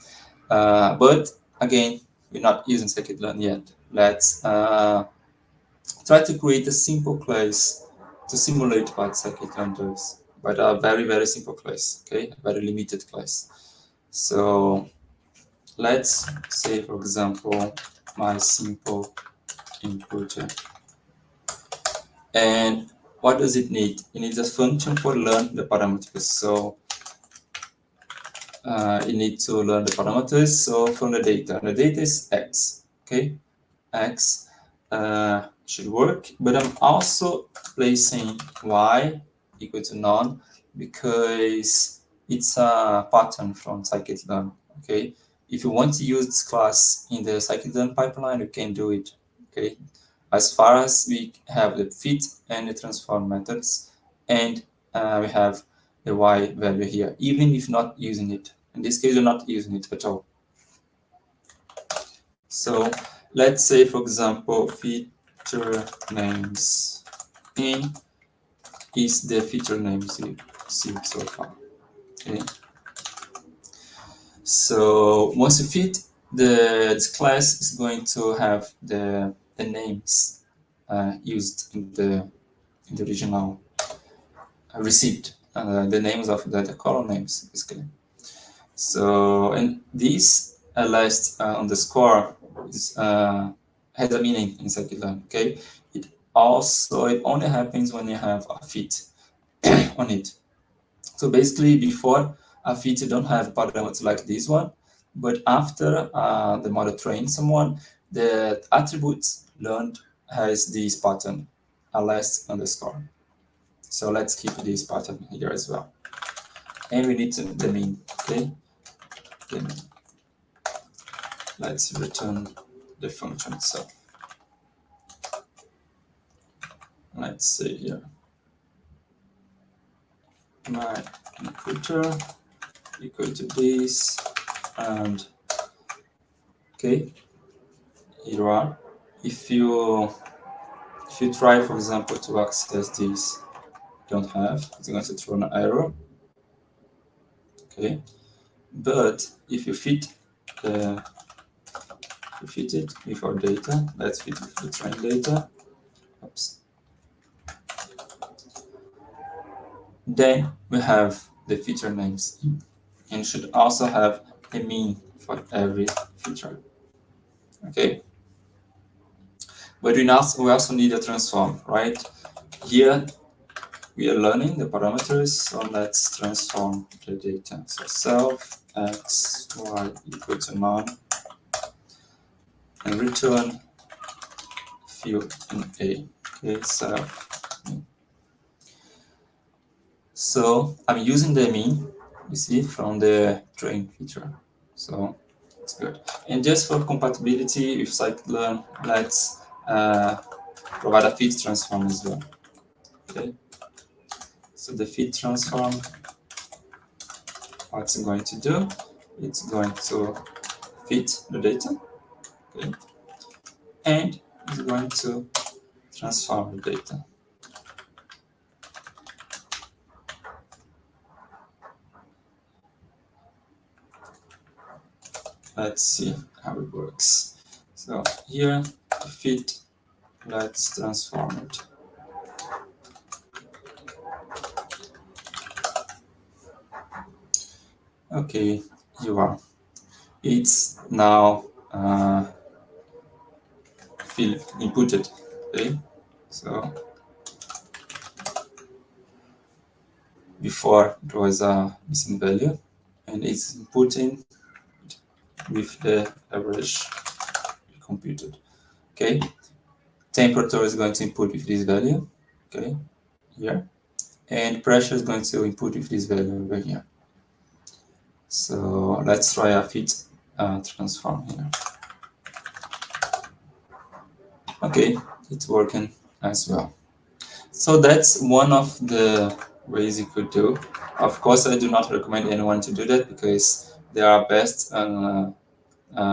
but again, we're not using scikit-learn yet. Let's try to create a simple class to simulate what scikit-learn does, but a very, very simple class, okay? A very limited class. So let's say, for example, my simple inputter. And what does it need? It needs a function for learn the parameters. So it needs to learn the parameters. So from the data is x, okay? X should work, but I'm also placing y equal to none because it's a pattern from scikit-learn. Okay, if you want to use this class in the scikit-learn pipeline, you can do it. Okay, as far as we have the fit and the transform methods, and we have the y value here, even if not using it. In this case, we're not using it at all. So let's say, for example, feature names in is the feature names you see so far. Okay. So once you fit, this class is going to have the names used in the original received, the names of the column names basically. So and this last underscore is has a meaning in scikit-learn. Okay, it only happens when you have a fit on it. So basically, before a fit, you don't have parameters like this one, but after the model trains someone, the attributes learned has this pattern, a last underscore. So let's keep this pattern here as well, and we need the mean. Okay, the mean. Let's return the function itself. let's say here, my inputter equal to this, and okay, here you are. If you try, for example, to access this, don't have, it's going to throw an error. Okay, but if you fit the fit it with our data, let's fit it with the train data. Oops. Then we have the feature names, and should also have a mean for every feature. Okay, but we also need a transform, right? Here we are learning the parameters, so let's transform the data. So self x y equal to none, and return field in A. Okay, so I'm using the mean, you see, from the train feature. So it's good. And just for compatibility with scikit-learn, let's provide a fit transform as well. Okay. So the fit transform, what it's going to do, it's going to fit the data, okay, and it's going to transform the data. Let's see how it works. So here, fit, let's transform it. Okay, you are. It's now inputted. Okay, so before it was a missing value, and it's inputting with the average computed. Okay, temperature is going to input with this value. Okay, here, and pressure is going to input with this value over here. So let's try a fit transform here. Okay, it's working as well. So that's one of the ways you could do. Of course, I do not recommend anyone to do that because there are best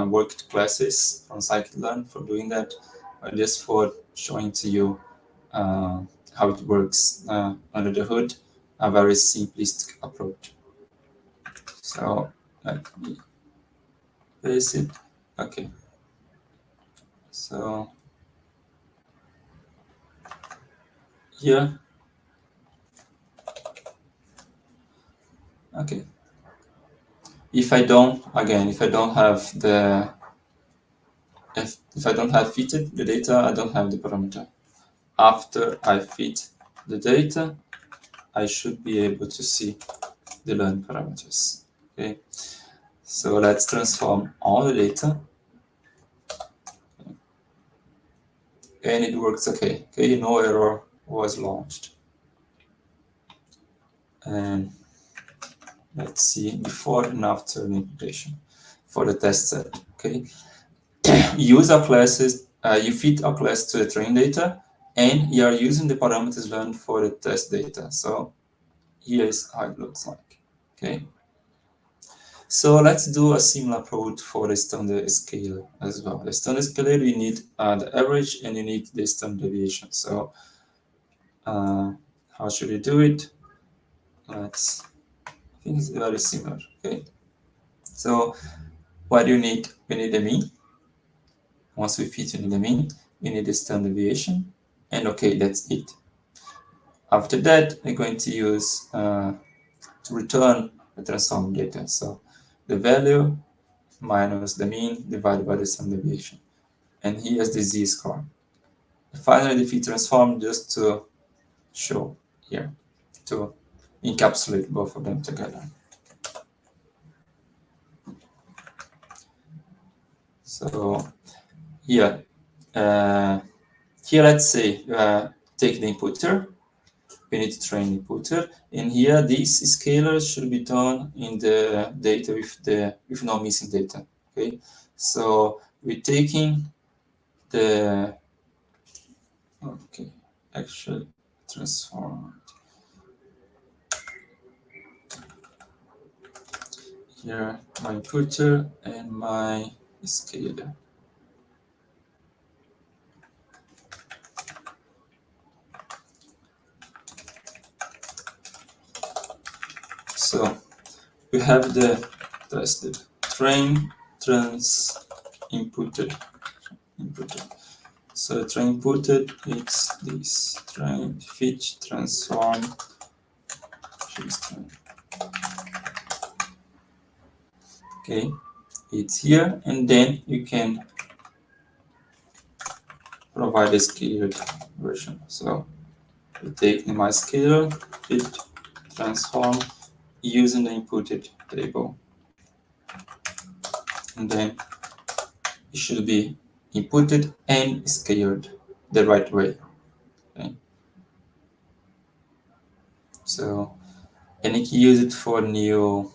worked classes from scikit-learn for doing that, but just for showing to you how it works under the hood, a very simplistic approach. So let me paste it. Okay. So here, okay. If I don't have the if I don't have fitted the data, I don't have the parameter. After I fit the data, I should be able to see the learn parameters. Okay, so let's transform all the data, and it works okay. Okay, no error was launched. And let's see before and after the implementation for the test set. Okay, use our classes. You fit our class to the train data, and you are using the parameters learned for the test data. So here's how it looks like. Okay. So let's do a similar approach for the standard scale as well. The standard scale, you need the average and you need the standard deviation. So how should you do it? I think it's very similar. Okay. So what do you need? We need the mean. Once we fit in the mean, we need the standard deviation. And okay, that's it. After that, we're going to use to return the transform data. So the value minus the mean divided by the standard deviation. And here's the z-score. Finally, the fit transform just to show here, to encapsulate both of them together. So here, let's say take the inputter. We need to train the inputter, and here these scalars should be done in the data with no missing data. Okay, so we're taking the actually transformed. Here my inputter and my scalar. So we have the tested train trans inputted. So train inputted, it's this train fetch transform. Okay, it's here, and then you can provide a scaled version. So you take my scalar, fit transform using the inputted table, and then it should be inputted and scaled the right way. Okay. So, and you can use it for new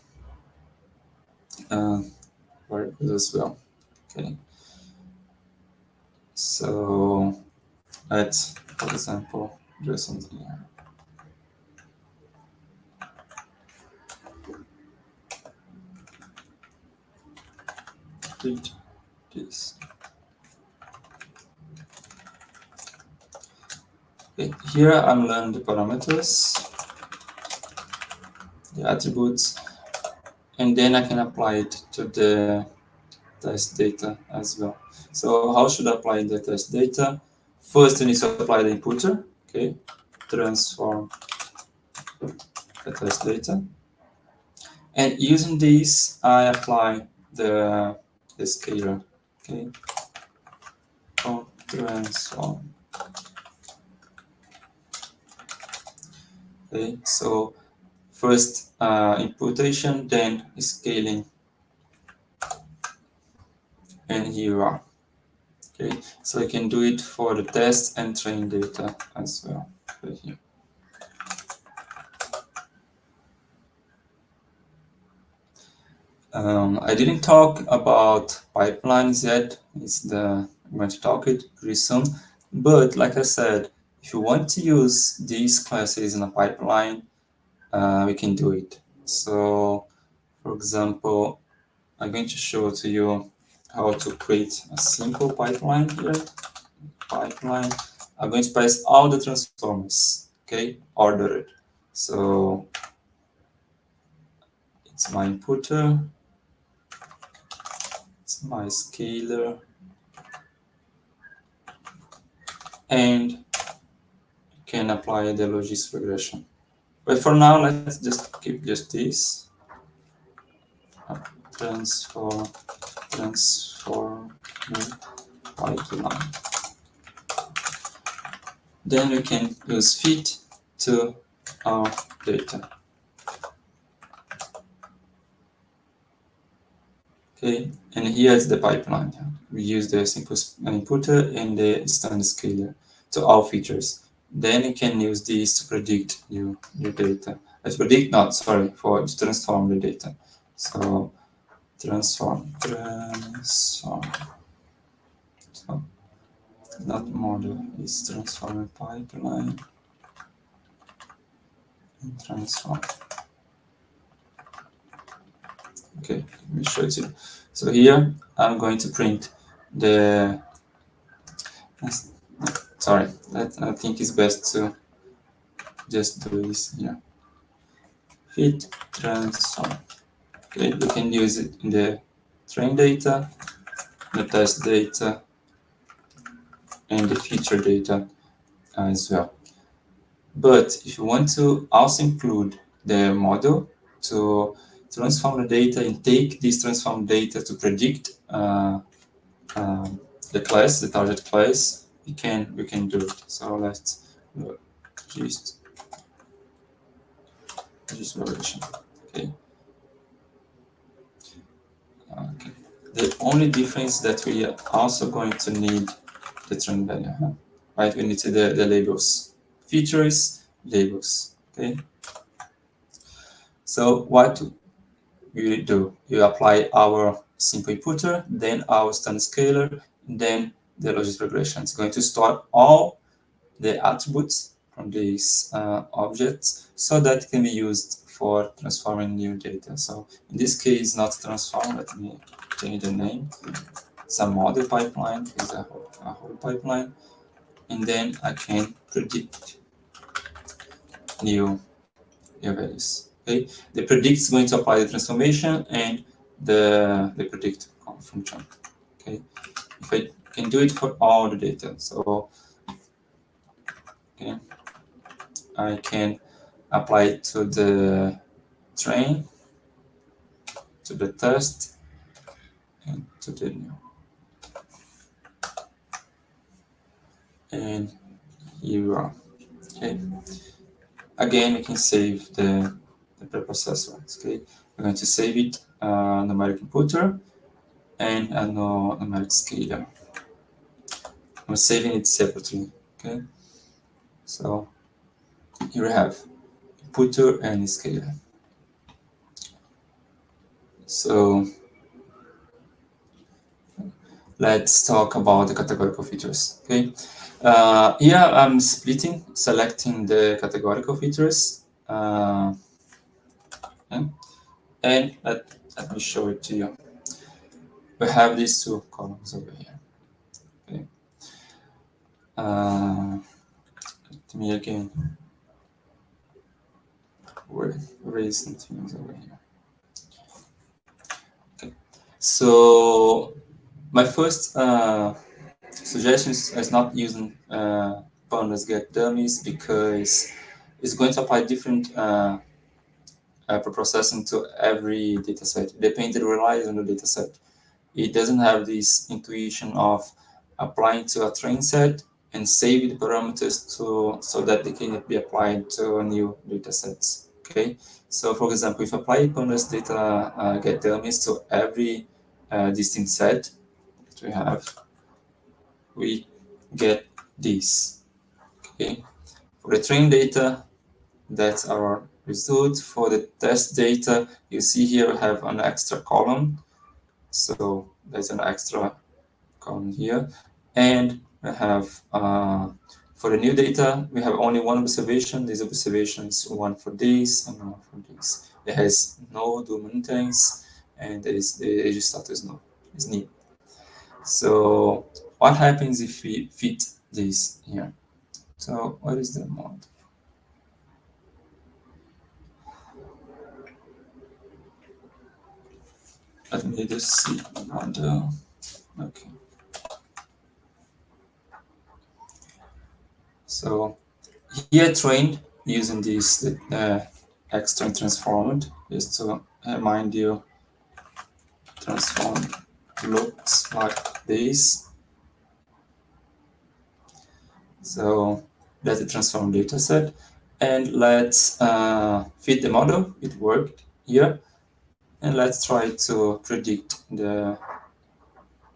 variables as well. Okay. So let's, for example, do something here. Read this. Okay, here I'm learning the parameters, the attributes, and then I can apply it to the test data as well. So how should I apply the test data? First, you need to apply the inputter. Okay, transform the test data, and using this, I apply the scalar. Okay, transform. Okay, so first imputation, then scaling, and here you are. Okay, so I can do it for the test and train data as well. Right here. I didn't talk about pipelines yet. I'm going to talk it pretty soon. But like I said, if you want to use these classes in a pipeline, we can do it. So, for example, I'm going to show to you how to create a simple pipeline here. Pipeline. I'm going to press all the transformers, okay, ordered. So it's my inputter, it's my scalar, and you can apply the logis regression. But for now, let's just keep just this. Transform pipeline. Then we can use fit to our data. Okay, and here's the pipeline. We use the simple inputter and the standard scalar to all features. Then you can use this to predict new data. Let's predict, not sorry, for to transform the data. So transform. So not model is transform pipeline and transform. Okay, let me show it to you. So here I'm going to print the. Sorry, I think it's best to just do this here. Fit transform. Okay, you can use it in the train data, the test data, and the feature data as well. But if you want to also include the model to transform the data and take this transform data to predict the class, the target class, we can do it. So let's just variation. Okay. Okay. The only difference that we are also going to need the trend value, right? We need the labels, features, labels. Okay. So what you do? You apply our simple inputter, then our standard scalar, then the logis regression. It's going to store all the attributes from these objects so that can be used for transforming new data. So in this case, not transform, let me change the name. It's a model pipeline, it's a whole pipeline. And then I can predict new values. Okay, the predict is going to apply the transformation and the predict function. Okay, if I can do it for all the data, so okay, I can apply it to the train, to the test, and to the new. And here we are. Okay. Again, we can save the preprocessor. Okay, we're going to save it numeric inputter and a numeric scaler. I'm saving it separately. Okay, so here we have inputter and scaler. So let's talk about the categorical features. Okay, here I'm selecting the categorical features, okay. And let me show it to you. We have these two columns over here. Okay. Let me again erase some things over here. Okay. So my first suggestion is not using pandas get dummies because it's going to apply different preprocessing to every dataset. It relies on the dataset. It doesn't have this intuition of applying to a train set and save the parameters so that they can be applied to new datasets. Okay, so for example, if I apply pandas data get dummies to every distinct set that we have, we get this. Okay, for the train data, that's our result. For the test data, you see here we have an extra column. So there's an extra column here. And we have, for the new data, we have only one observation. These observations, one for this and one for this. It has no do maintenance, and the age status is new. So what happens if we fit this here? So what is the mod? Let me just see model. Okay. So here trained using this extra transformed, just to remind you, transformed looks like this. So that's the transformed data set. And let's fit the model. It worked here. And let's try to predict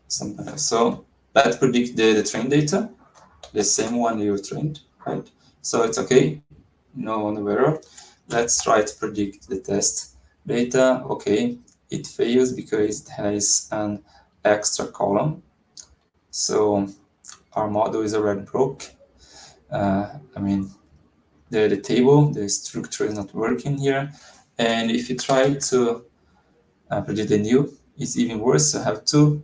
something else. So let's predict the trained data, the same one you trained, right? So it's okay, no error. Let's try to predict the test data. Okay, it fails because it has an extra column. So our model is already broke. I mean, the table, the structure is not working here. And if you try to predict the new, it's even worse. So I have two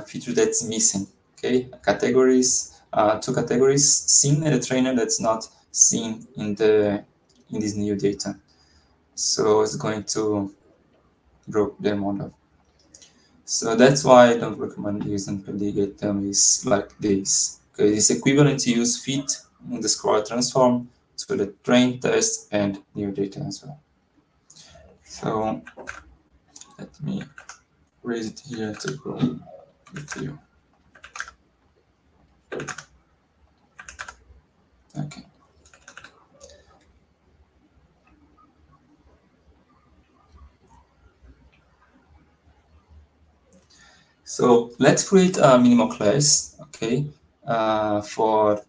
features that's missing. Okay, categories, two categories seen in the trainer that's not seen in this new data. So it's going to broke the model. So that's why I don't recommend using predict dummies like this, because it's equivalent to use fit in the scroll transform to the train test and new data as well. So let me raise it here to go with you. Okay. So let's create a minimal class, okay, for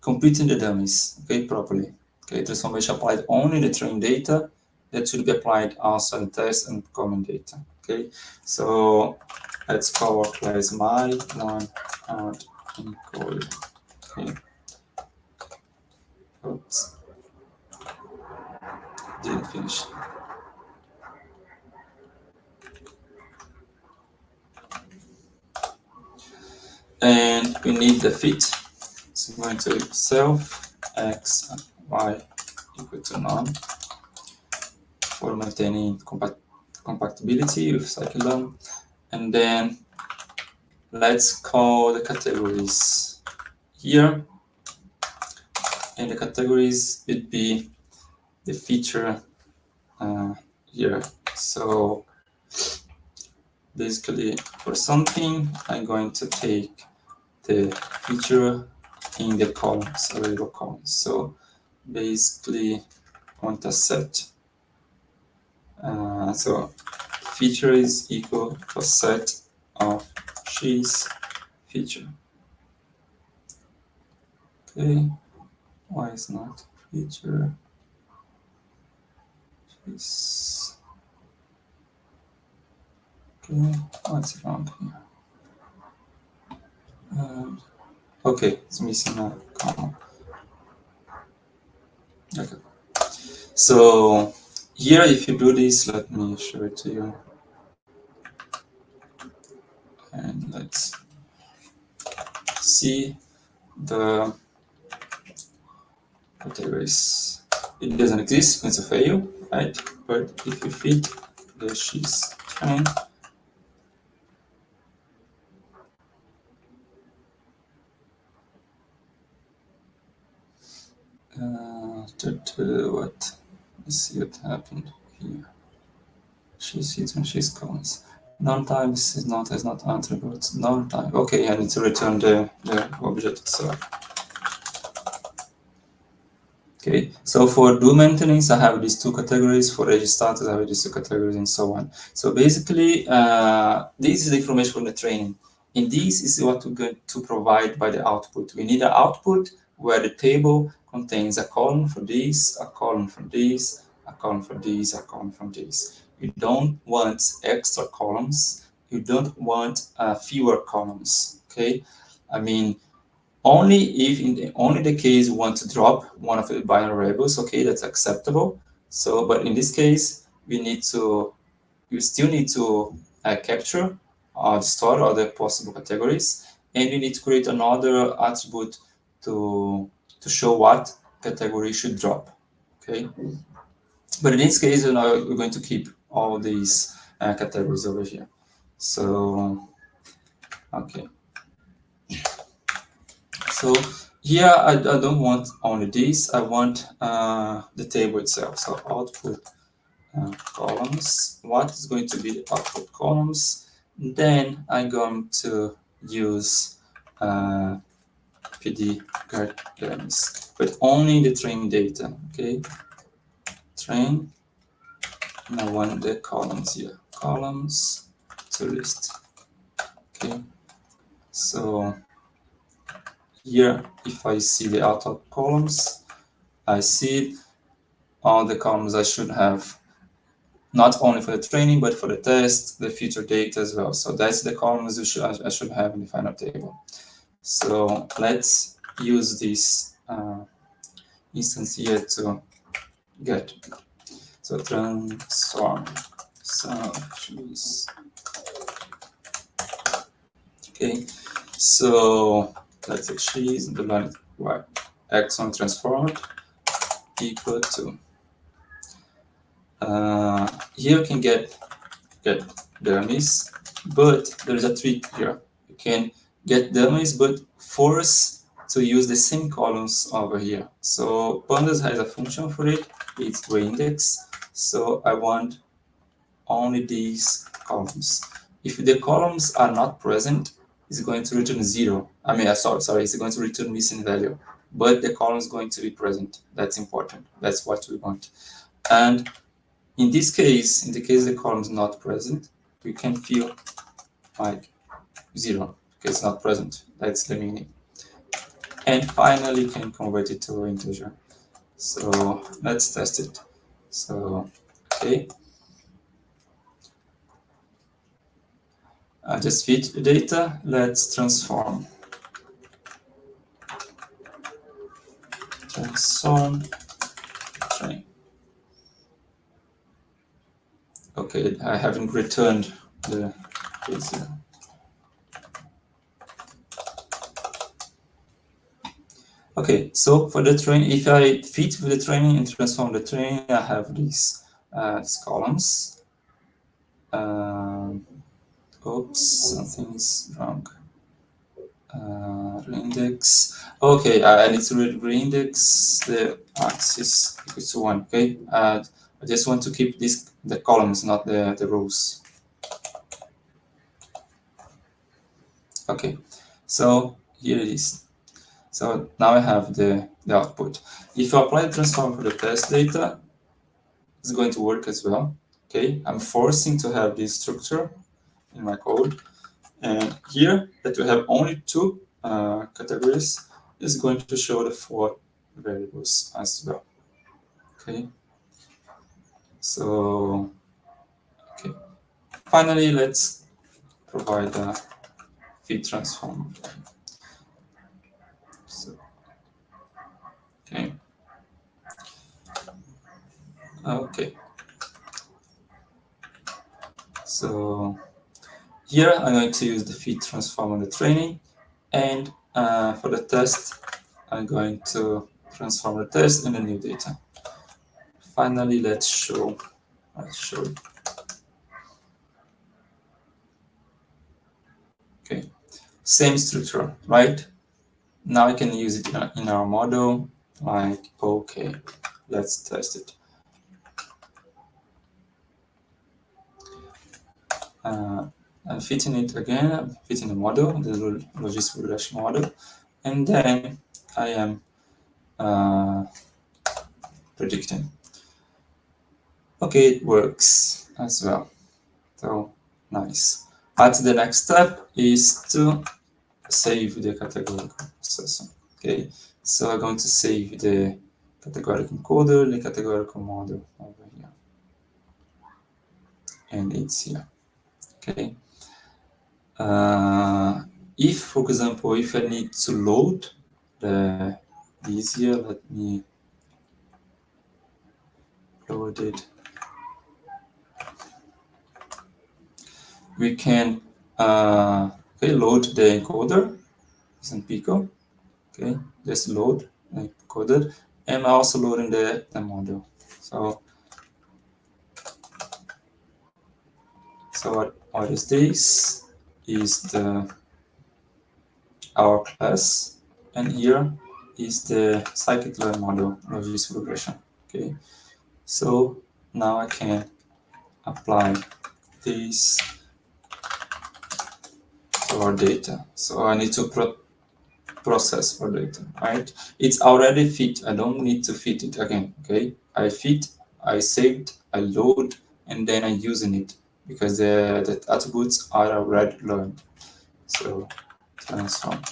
computing the dummies, okay, properly. Okay, transformation applied only the trained data. That should be applied also in test and common data. Okay, so let's call our class my one hard encode. Okay, Oops, didn't finish. And we need the fit. So I'm going to self x and y equal to none for maintaining compatibility with scikit-learn. And then let's call the categories here. And the categories would be the feature here. So basically for something, I'm going to take the feature in the columns, available columns. So basically want a set. So feature is equal to a set of cheese feature. Okay, why is not feature? Cheese. Okay, what's wrong here? Okay, it's missing a comma. Okay. So here, if you do this, let me show it to you. And let's see the categories. It doesn't exist, it's going to fail, right? But if you fit the cheese train, what? Let's see what happened here. Cheese feeds and cheese cones. Non-times is not as not attributes. Non-time. Okay, I need to return the object itself. Okay, so for do maintenance, I have these two categories. For edge status, I have these two categories, and so on. So basically, this is the information from the training. And this is what we're going to provide by the output. We need an output where the table contains a column for this, a column for this, a column for this, a column for this. You don't want extra columns. You don't want fewer columns. Okay, I mean, only if in the case you want to drop one of the binary variables, okay, that's acceptable. So, but in this case, you still need to capture store all the possible categories, and you need to create another attribute to show what category should drop. Okay, but in this case, we're going to keep all these categories over here. So, okay. So here I don't want only this, I want the table itself. So output columns, what is going to be the output columns? Then I'm going to use PD guard elements, but only the train data, okay? Train, and I want the columns here, columns to list, okay? So here, if I see the output columns, I see all the columns I should have, not only for the training, but for the test, the future data as well. So that's the columns I should have in the final table. So let's use this instance here to get. So transform. Okay, so let's say cheese and the line y x1 transformed equal to here you can get dummies, but there's a trick here. You can get dummies, but force to use the same columns over here. So pandas has a function for it. It's to index. So I want only these columns. If the columns are not present, it's going to return 0. I mean, sorry, it's going to return missing value. But the column is going to be present. That's important. That's what we want. And in this case, in the case the column is not present, we can fill like 0 because it's not present. That's the meaning. And finally, you can convert it to integer. So let's test it. So, okay. I just feed the data. Let's transform. transform train. Okay, I haven't returned the case here. Okay, so for the train, if I fit with the training and transform the training, I have these columns. Oops, something's wrong. Reindex. Okay, I need to reindex the axis equals to 1. Okay, I just want to keep the columns, not the rows. Okay, so here it is. So now I have the output. If I apply the transform for the test data, it's going to work as well. Okay, I'm forcing to have this structure in my code. And here that we have only two categories is going to show the 4 variables as well. Okay, so okay. Finally, let's provide a feed transform. So, okay. Okay. So here I'm going to use the feed transform on the training, and for the test, I'm going to transform the test in the new data. Finally, let's show. Okay, same structure, right? Now I can use it in our model. Like, okay, let's test it. I'm fitting it again. I'm fitting the model, the logistic regression model, and then I am predicting. Okay, it works as well. So nice. But the next step is to save the categorical processor. Okay, so I'm going to save the categorical encoder, the categorical model over here, and it's here. Okay. If, for example, if I need to load this here, let me load it. We can okay, load the encoder. It's in Pico. Okay, just load the encoder, and also loading the model. So what is this? Is our class, and here is the scikit-learn model logistic regression. Okay, so now I can apply this to our data. So I need to process for data, right? It's already fit. I don't need to fit it again. Okay, I fit, I saved, I load, and then I'm using it because the attributes are already learned. So transform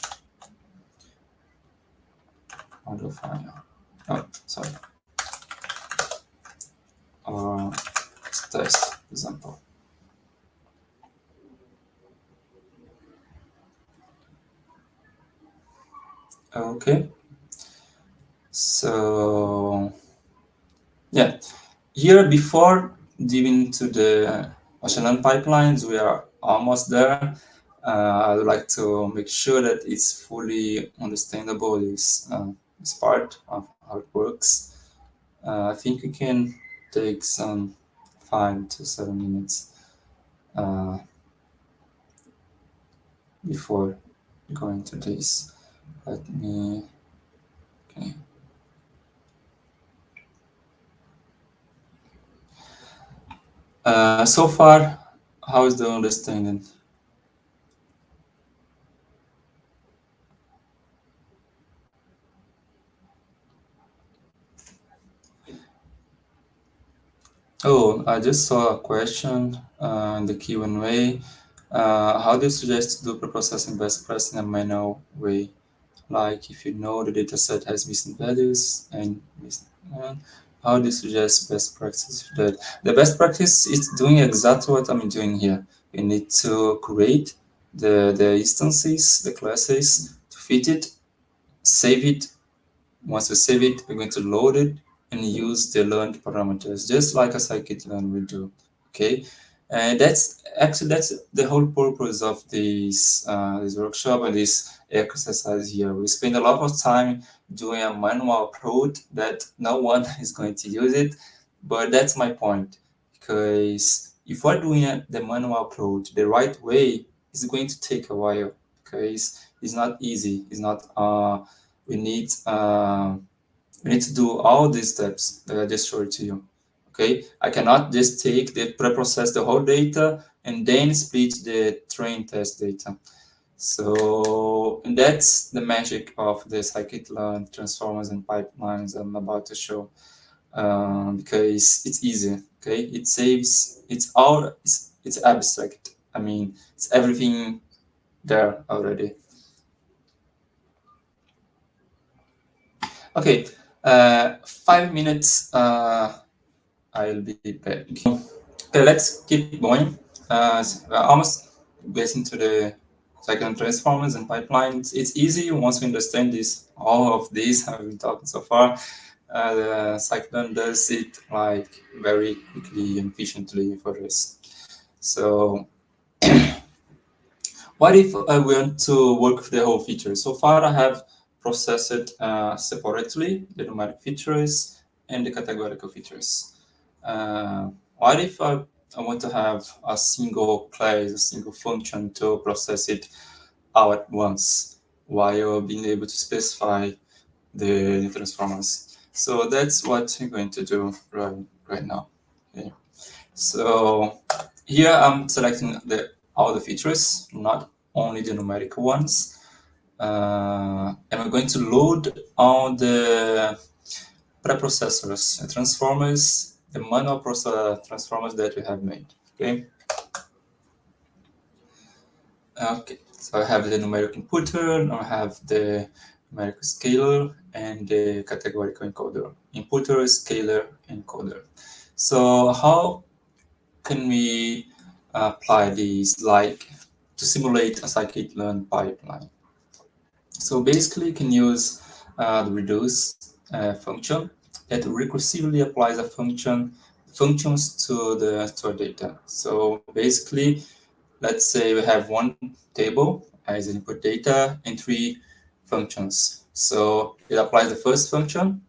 model file. Oh, sorry. Let's test example. Okay. So yeah, here before diving into the machine learning pipelines, we are almost there. I would like to make sure that it's fully understandable, this part of how it works. I think we can take some 5 to 7 minutes before going to this. Let me, okay. So far, how is the understanding? Oh, I just saw a question in the Q&A. How do you suggest to do pre-processing best practice in a manual way? Like if you know the dataset has missing values and how do you suggest best practice for that? The best practice is doing exactly what I'm doing here. You need to create the instances, the classes, to fit it, save it, Once we save it, we're going to load it and use the learned parameters, just like a scikit-learn will do. Okay, and that's the whole purpose of this workshop and this exercise here. We spend a lot of time doing a manual approach that no one is going to use it, but that's my point, because if we're doing the manual approach the right way, it's going to take a while, because it's not easy. It's not we need we need to do all these steps that I just showed to you. Okay, I cannot just take the pre-process the whole data and then split the train test data. So and that's the magic of the scikit-learn transformers and pipelines I'm about to show, because it's easy. Okay, it saves. It's abstract. I mean, it's everything there already. Okay, 5 minutes. I'll be back. Okay, let's keep going. We're almost getting to the second transformers and pipelines. It's easy once we understand this. All of these have been talking so far. The scikit-learn does it like very quickly and efficiently for us. So, what if I want to work with the whole feature? So far, I have processed separately the numeric features and the categorical features. What if I want to have a single class, a single function to process it all at once, while being able to specify the transformers? So that's what I'm going to do right now. Okay. So here I'm selecting all the features, not only the numerical ones. And we're going to load all the preprocessors and transformers, the manual transformers that we have made. Okay. Okay. So I have the numeric inputter, I have the numeric scalar, and the categorical encoder. Inputter, scalar, encoder. So how can we apply these, like to simulate a scikit-learn pipeline? So basically, you can use the reduce function that recursively applies a functions to a data. So basically, let's say we have one table as input data and three functions. So it applies the first function,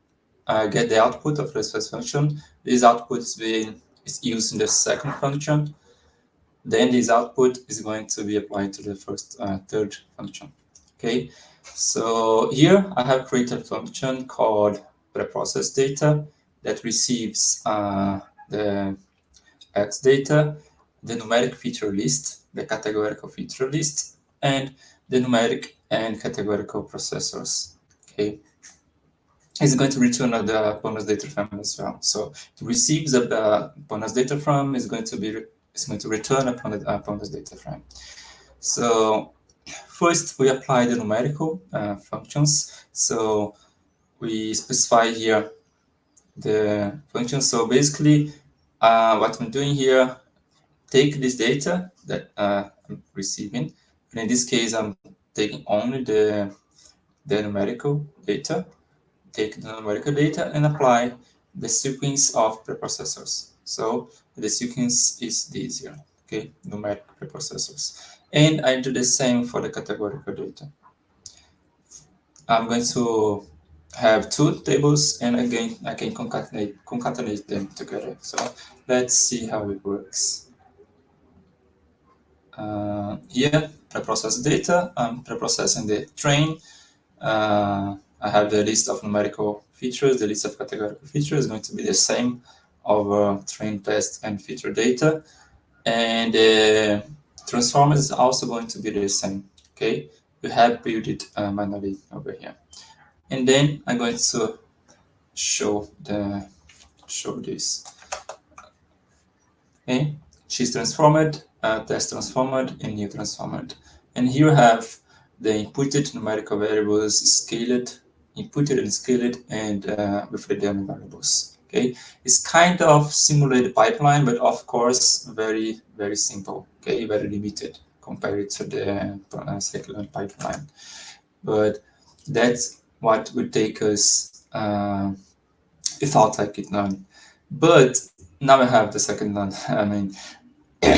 get the output of this first function. This output is used in the second function. Then this output is going to be applied to the third function. Okay, so here I have created a function called preprocess data that receives the X data, the numeric feature list, the categorical feature list, and the numeric and categorical processors. Okay, it's going to return the bonus data frame as well. So it receives the bonus data frame is going to return upon the bonus data frame. So first we apply the numerical functions. So we specify here the function. So basically, what I'm doing here, take this data that I'm receiving, and in this case, I'm taking only the numerical data. Take the numerical data and apply the sequence of preprocessors. So the sequence is this here, okay, numeric preprocessors. And I do the same for the categorical data. I'm going to have two tables, and again, I can concatenate them together. So let's see how it works. Here, preprocess data, I'm preprocessing the train. I have the list of numerical features, the list of categorical features is going to be the same over train test and feature data. And the transformers is also going to be the same. Okay, we have built it manually over here. And then I'm going to show this. Okay, she's transformed, test transformed, and new transformed. And here I have the inputted numerical variables scaled, inputted and scaled, and with the demo variables. Okay, it's kind of simulated pipeline, but of course very very simple. Okay, very limited compared to the scikit-learn pipeline. But that's what would take us without scikit-learn. But now we have the scikit-learn. I mean,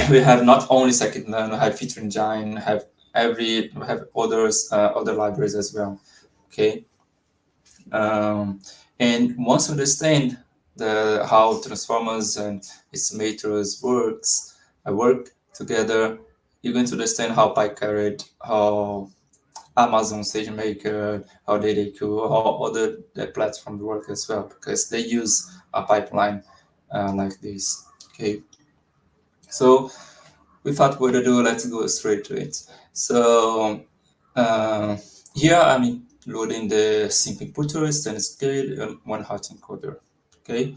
we have not only scikit-learn, we have feature engine, we have other libraries as well. Okay, and once you understand how transformers and estimators work together, you're going to understand how PyCaret, how Amazon SageMaker, how DataQ, how other platforms work as well, because they use a pipeline like this. Okay, so without further ado, let's go straight to it. So uh, here I'm loading the simple inputter, standard scale, and one hot encoder. Okay.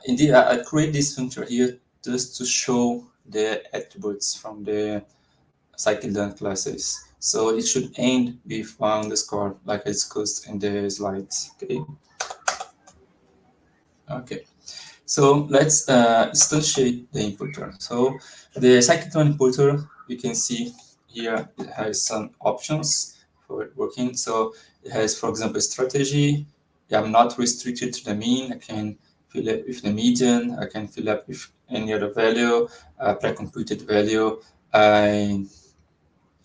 Indeed, I create this function here just to show the attributes from the scikit-learn classes. So it should end with underscore, like I discussed in the slides. Okay. Okay. So let's instantiate the inputter. So the scikit-learn inputter, you can see here it has some options for working. So it has, for example, strategy. I'm not restricted to the mean. I can fill up with the median. I can fill up with any other value, pre-computed value, and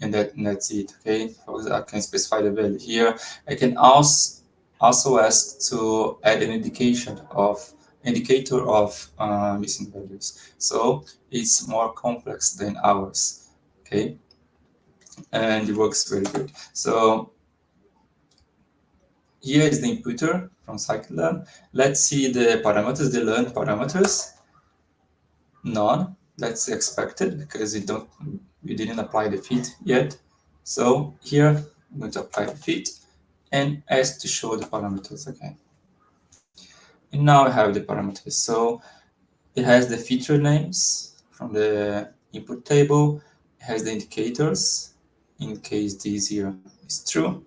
that's it. Okay, so I can specify the value here. I can also ask to add an indicator of missing values. So it's more complex than ours. Okay, and it works very good. So here is the inputter from scikit-learn. Let's see the parameters, the learned parameters. None. That's expected because we didn't apply the fit yet. So here I'm going to apply the fit and ask to show the parameters again. And now I have the parameters. So it has the feature names from the input table. It has the indicators in case this here is true.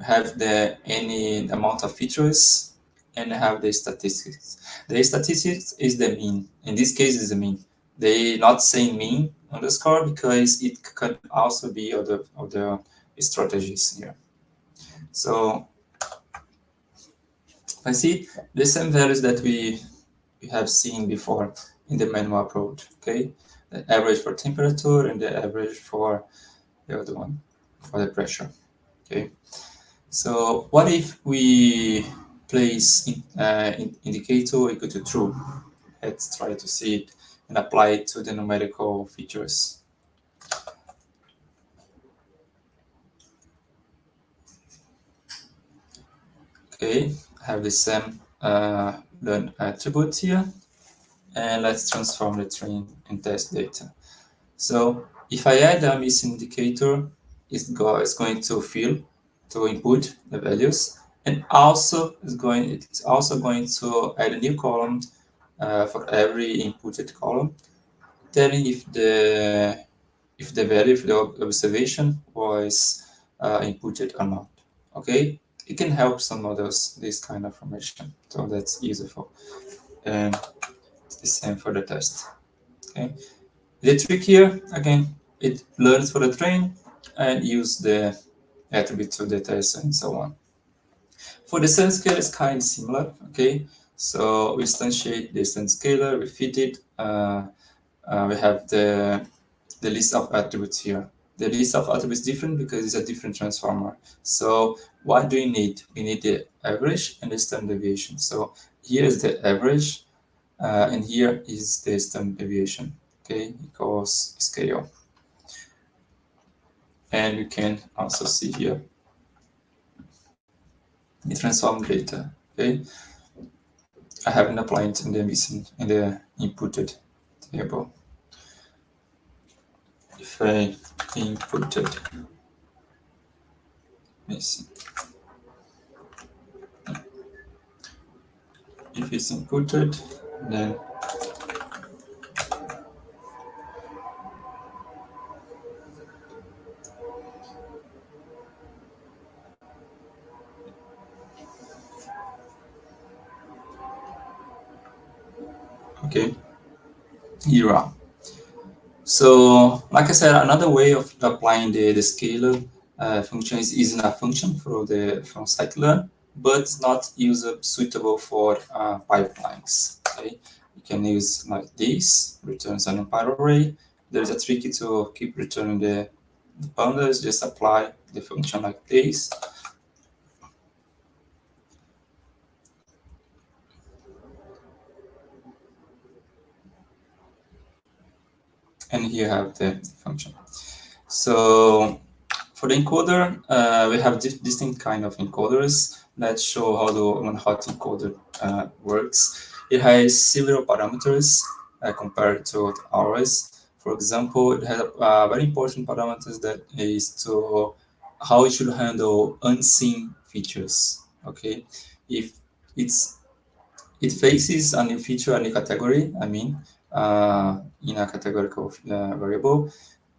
I have the any amount of features, and I have the statistics. The statistics is the mean. In this case, is the mean. They not saying mean underscore because it can also be other strategies here. So I see the same values that we have seen before in the manual approach. Okay, the average for temperature and the average for the other one for the pressure. Okay. So what if we place indicator equal to true? Let's try to see it and apply it to the numerical features. Okay, I have the same learned attribute here, and let's transform the train and test data. So if I add a missing indicator, it's going to fill to input the values, and it's also going to add a new column for every inputted column, telling if the value of the observation was inputted or not. Okay, it can help some models this kind of information, so that's useful. And it's the same for the test. Okay, the trick here again, it learns for the train and use the attributes of the test and so on. For the sense scale, it's kind of similar. Okay, so we instantiate the sense scalar, we fit it. We have the list of attributes here. The list of attributes is different because it's a different transformer. So what do we need? We need the average and the standard deviation. So here is the average, and here is the standard deviation. Okay, equals scale. And you can also see here the transform data. Okay, I haven't applied in the missing in the inputted table. If I inputted missing, if it's inputted, then okay, here are. So, like I said, another way of applying the scalar function is using a function from scikit-learn, but it's not suitable for pipelines. Okay, you can use like this, returns an NumPy array. There's a trick to keep returning the pandas. Just apply the function like this. And here you have the function. So for the encoder, we have distinct kind of encoders that show how the one-hot encoder works. It has several parameters compared to ours. For example, it has a very important parameters that is to how it should handle unseen features. Okay, if it faces a new feature, a new category, I mean, in a categorical variable,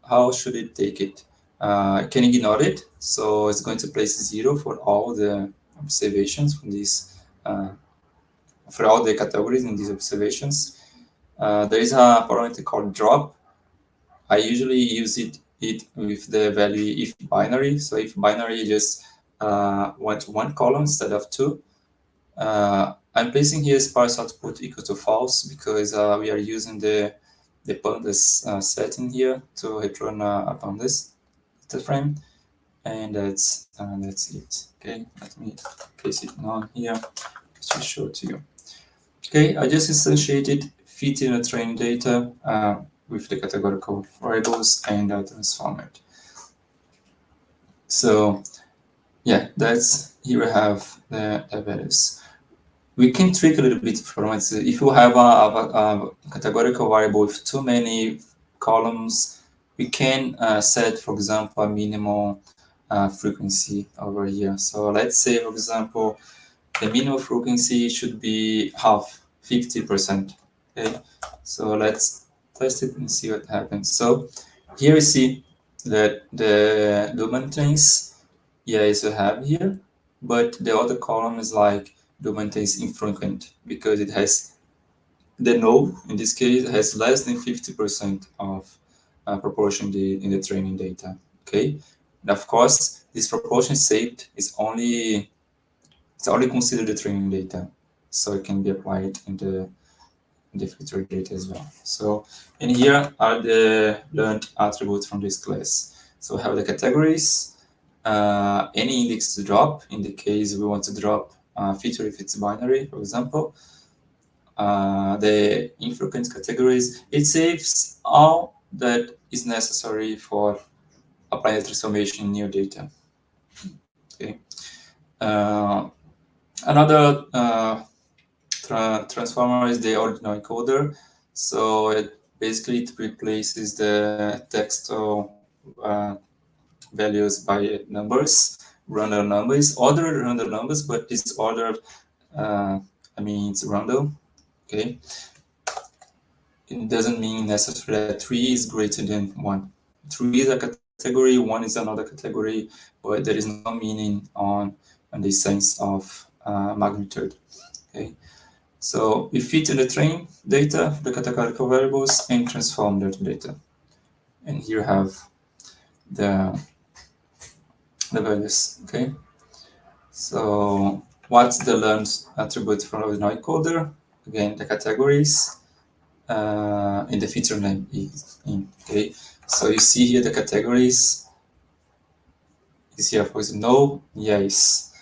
how should it take it? Can ignore it, so it's going to place 0 for all the observations from these, for all the categories in these observations. There is a parameter called drop. I usually use it with the value if binary. So if binary just want one column instead of two. I'm placing here sparse output equal to false because we are using the pandas setting here to return a pandas data frame, and that's it. Okay, let me place it on here to show to you. Okay, I just instantiated fit in the training data with the categorical variables and transform it. So yeah, that's here we have the values. We can trick a little bit from it. So if you have a categorical variable with too many columns, we can set, for example, a minimal frequency over here. So let's say, for example, the minimal frequency should be half, 50%. Okay, so let's test it and see what happens. So here we see that the maintenance, yes, you have here, but the other column is like the maintenance infrequent because it has the node in this case has less than 50% of proportion in the training data. Okay, and of course this proportion saved is only considered the training data, so it can be applied in the future data as well. So, and here are the learned attributes from this class. So we have the categories, any index to drop, in the case we want to drop a feature if it's binary, for example. The infrequent categories, it saves all that is necessary for applying the transformation in new data. Okay. Another transformer is the ordinal encoder. So it basically replaces the textual values by numbers, random numbers, ordered random numbers, but this ordered, I mean, it's random. Okay. It doesn't mean necessarily that 3 is greater than 1. 3 is a category, 1 is another category, but there is no meaning on the sense of magnitude. Okay. So we fit in the train data, the categorical variables, and transform that data. And here you have the values. Okay. So what's the learned attribute from the encoder? Again, the categories and the feature name is in. Okay. So you see here the categories is here for no, yes.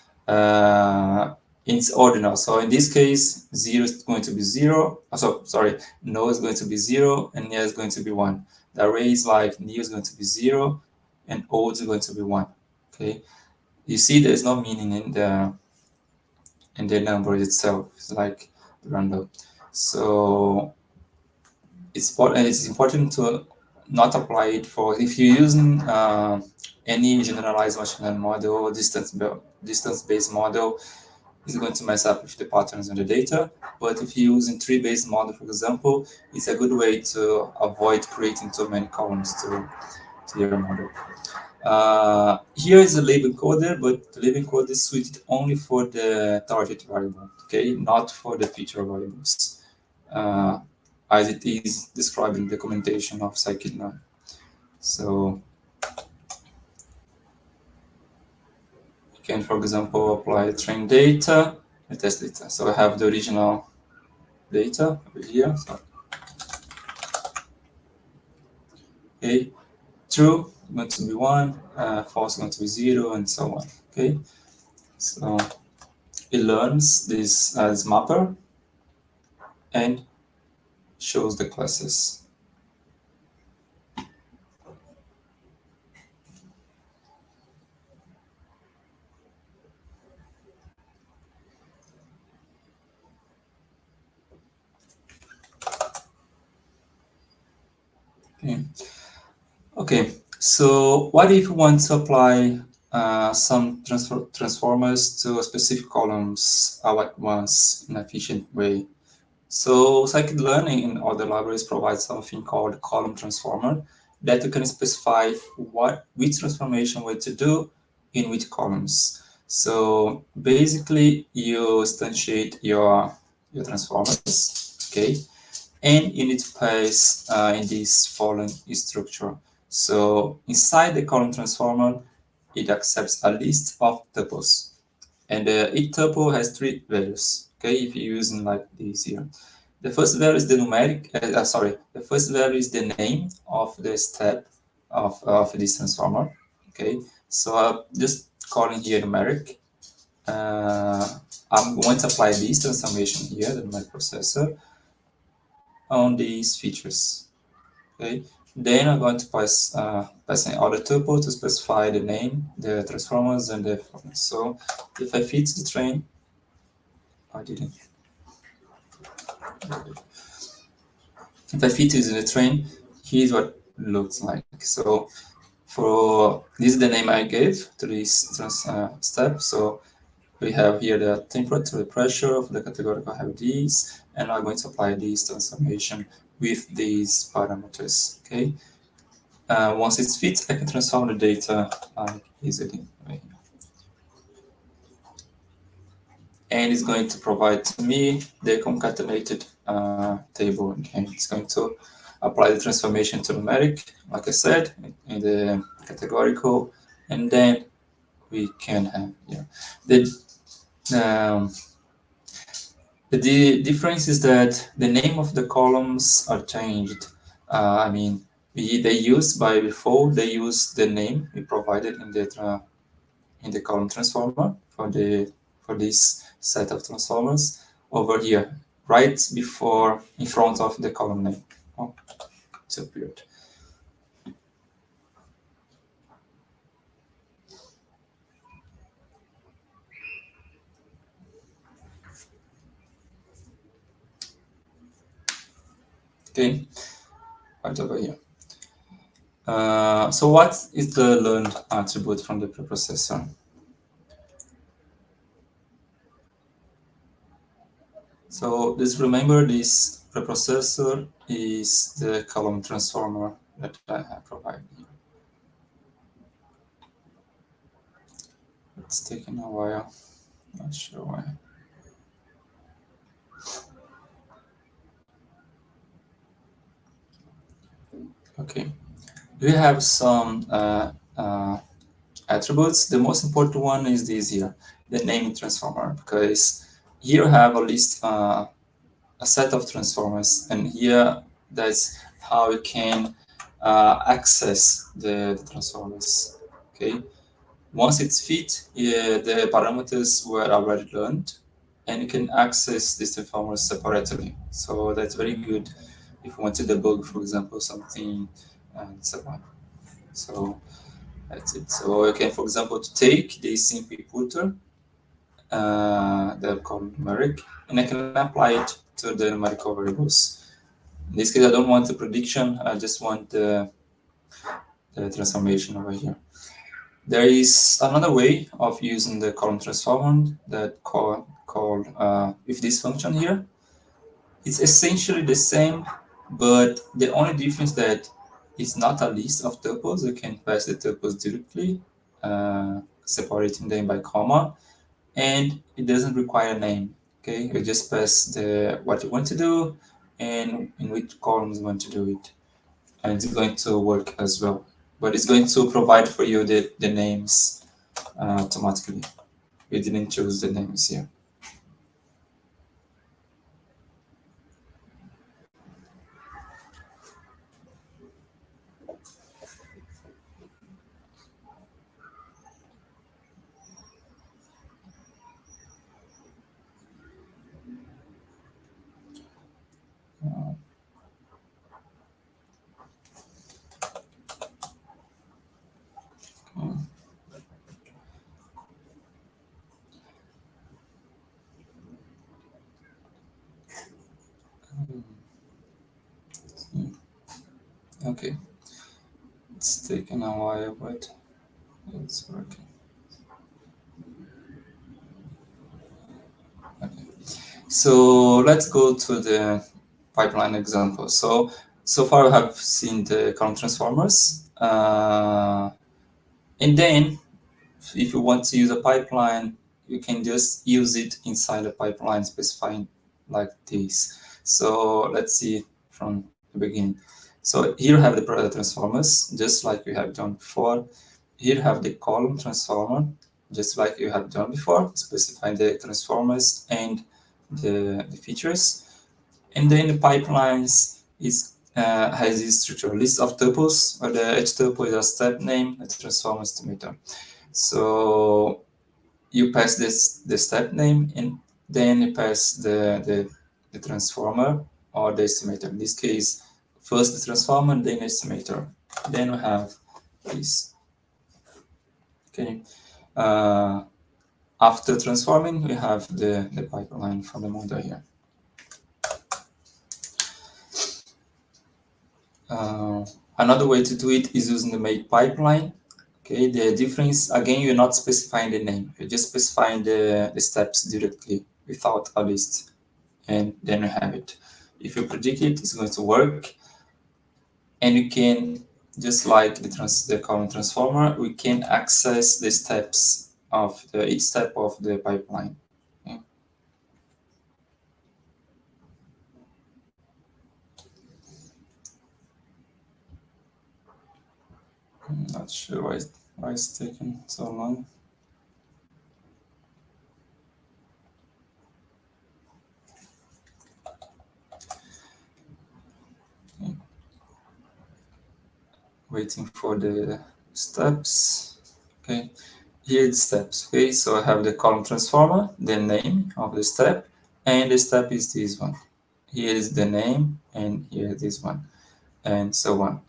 It's ordinal. So in this case, 0 is going to be 0. So sorry, no is going to be 0 and yes is going to be 1. The array is like new is going to be 0 and old is going to be 1. Okay. You see there's no meaning in the number itself. It's like random. So it's important to not apply it for if you're using any generalized machine learning model or distance-based model, is going to mess up with the patterns in the data. But if you're using tree-based model, for example, it's a good way to avoid creating too many columns to your model. Here is a label encoder, but the label encoder is suited only for the target variable, okay, not for the feature variables, as it is described in the documentation of scikit-learn. So can, for example, apply train data and test data. So I have the original data over here. So, okay, true going to be 1, false going to be 0, and so on. Okay, so it learns this mapper and shows the classes. Okay. Okay, so what if you want to apply some transformers to specific columns all at once in an efficient way? So scikit-learn in other libraries provides something called column transformer that you can specify which transformation way to do in which columns. So basically you instantiate your transformers, okay, and you need to pass in this following structure. So inside the column transformer, it accepts a list of tuples, and each tuple has 3 values. Okay, if you're using like this here, the first value is the numeric. The first value is the name of the step of this transformer. Okay, so just calling here numeric. I'm going to apply this transformation here, the numeric processor, on these features. Okay, then I'm going to pass in other tuple to specify the name, the transformers, and the performance. So if I fit the train, I didn't. If I fit using the train, here's what it looks like. So for this is the name I gave to this step. So we have here the temperature, the pressure of the categorical have these, and I'm going to apply this transformation with these parameters. Okay. Once it's fit, I can transform the data easily. And it's going to provide to me the concatenated table. And it's going to apply the transformation to numeric, like I said, in the categorical, and then we can have the difference is that the name of the columns are changed. I mean, they use by default they use the name we provided in the column transformer for this set of transformers over here, right before in front of the column name. Oh, it's appeared. Okay, right over here. So what is the learned attribute from the preprocessor? So just remember this preprocessor is the column transformer that I have provided here. It's taking a while, not sure why. Okay, we have some attributes. The most important one is this here, the name transformer, because here you have a list, a set of transformers, and here that's how you can access the transformers. Okay, once it's fit, the parameters were already learned, and you can access these transformers separately. So that's very good if you want to debug, for example, something and so on. So that's it. So you can, for example, to take this simple inputter, they're called numeric, and I can apply it to the numerical variables. In this case, I don't want the prediction, I just want the transformation over here. There is another way of using the column transformer that called with this function here. It's essentially the same, but the only difference that it's not a list of tuples. You can pass the tuples directly, separating them by comma, and it doesn't require a name. Okay, you just pass what you want to do and in which columns you want to do it, and it's going to work as well. But it's going to provide for you the names automatically. we didn't choose the names here. Okay, it's taken a while, but it's working. Okay. So let's go to the pipeline example. So far we have seen the column transformers, and then if you want to use a pipeline, you can just use it inside a pipeline specifying like this. So let's see from the beginning. So here you have the product transformers, just like we have done before. Here you have the column transformer, just like you have done before, specifying the transformers and the features. And then the pipelines has this structure list of tuples, where each tuple is a step name, a transformer estimator. So you pass the step name, and then you pass the transformer or the estimator. In this case, first the transformer, then the estimator. Then we have this. Okay. After transforming, we have the pipeline from the model here. Another way to do it is using the make pipeline. Okay, the difference, again, you're not specifying the name, you're just specifying the steps directly without a list, and then you have it. If you predict it, it's going to work, and you can, just like the column transformer, we can access the steps of each step of the pipeline. Okay. I'm not sure why it's taking so long. Okay. Waiting for the steps. Okay, here the steps. Okay, so I have the column transformer, the name of the step, and the step is this one. Here is the name, and here this one, and so on.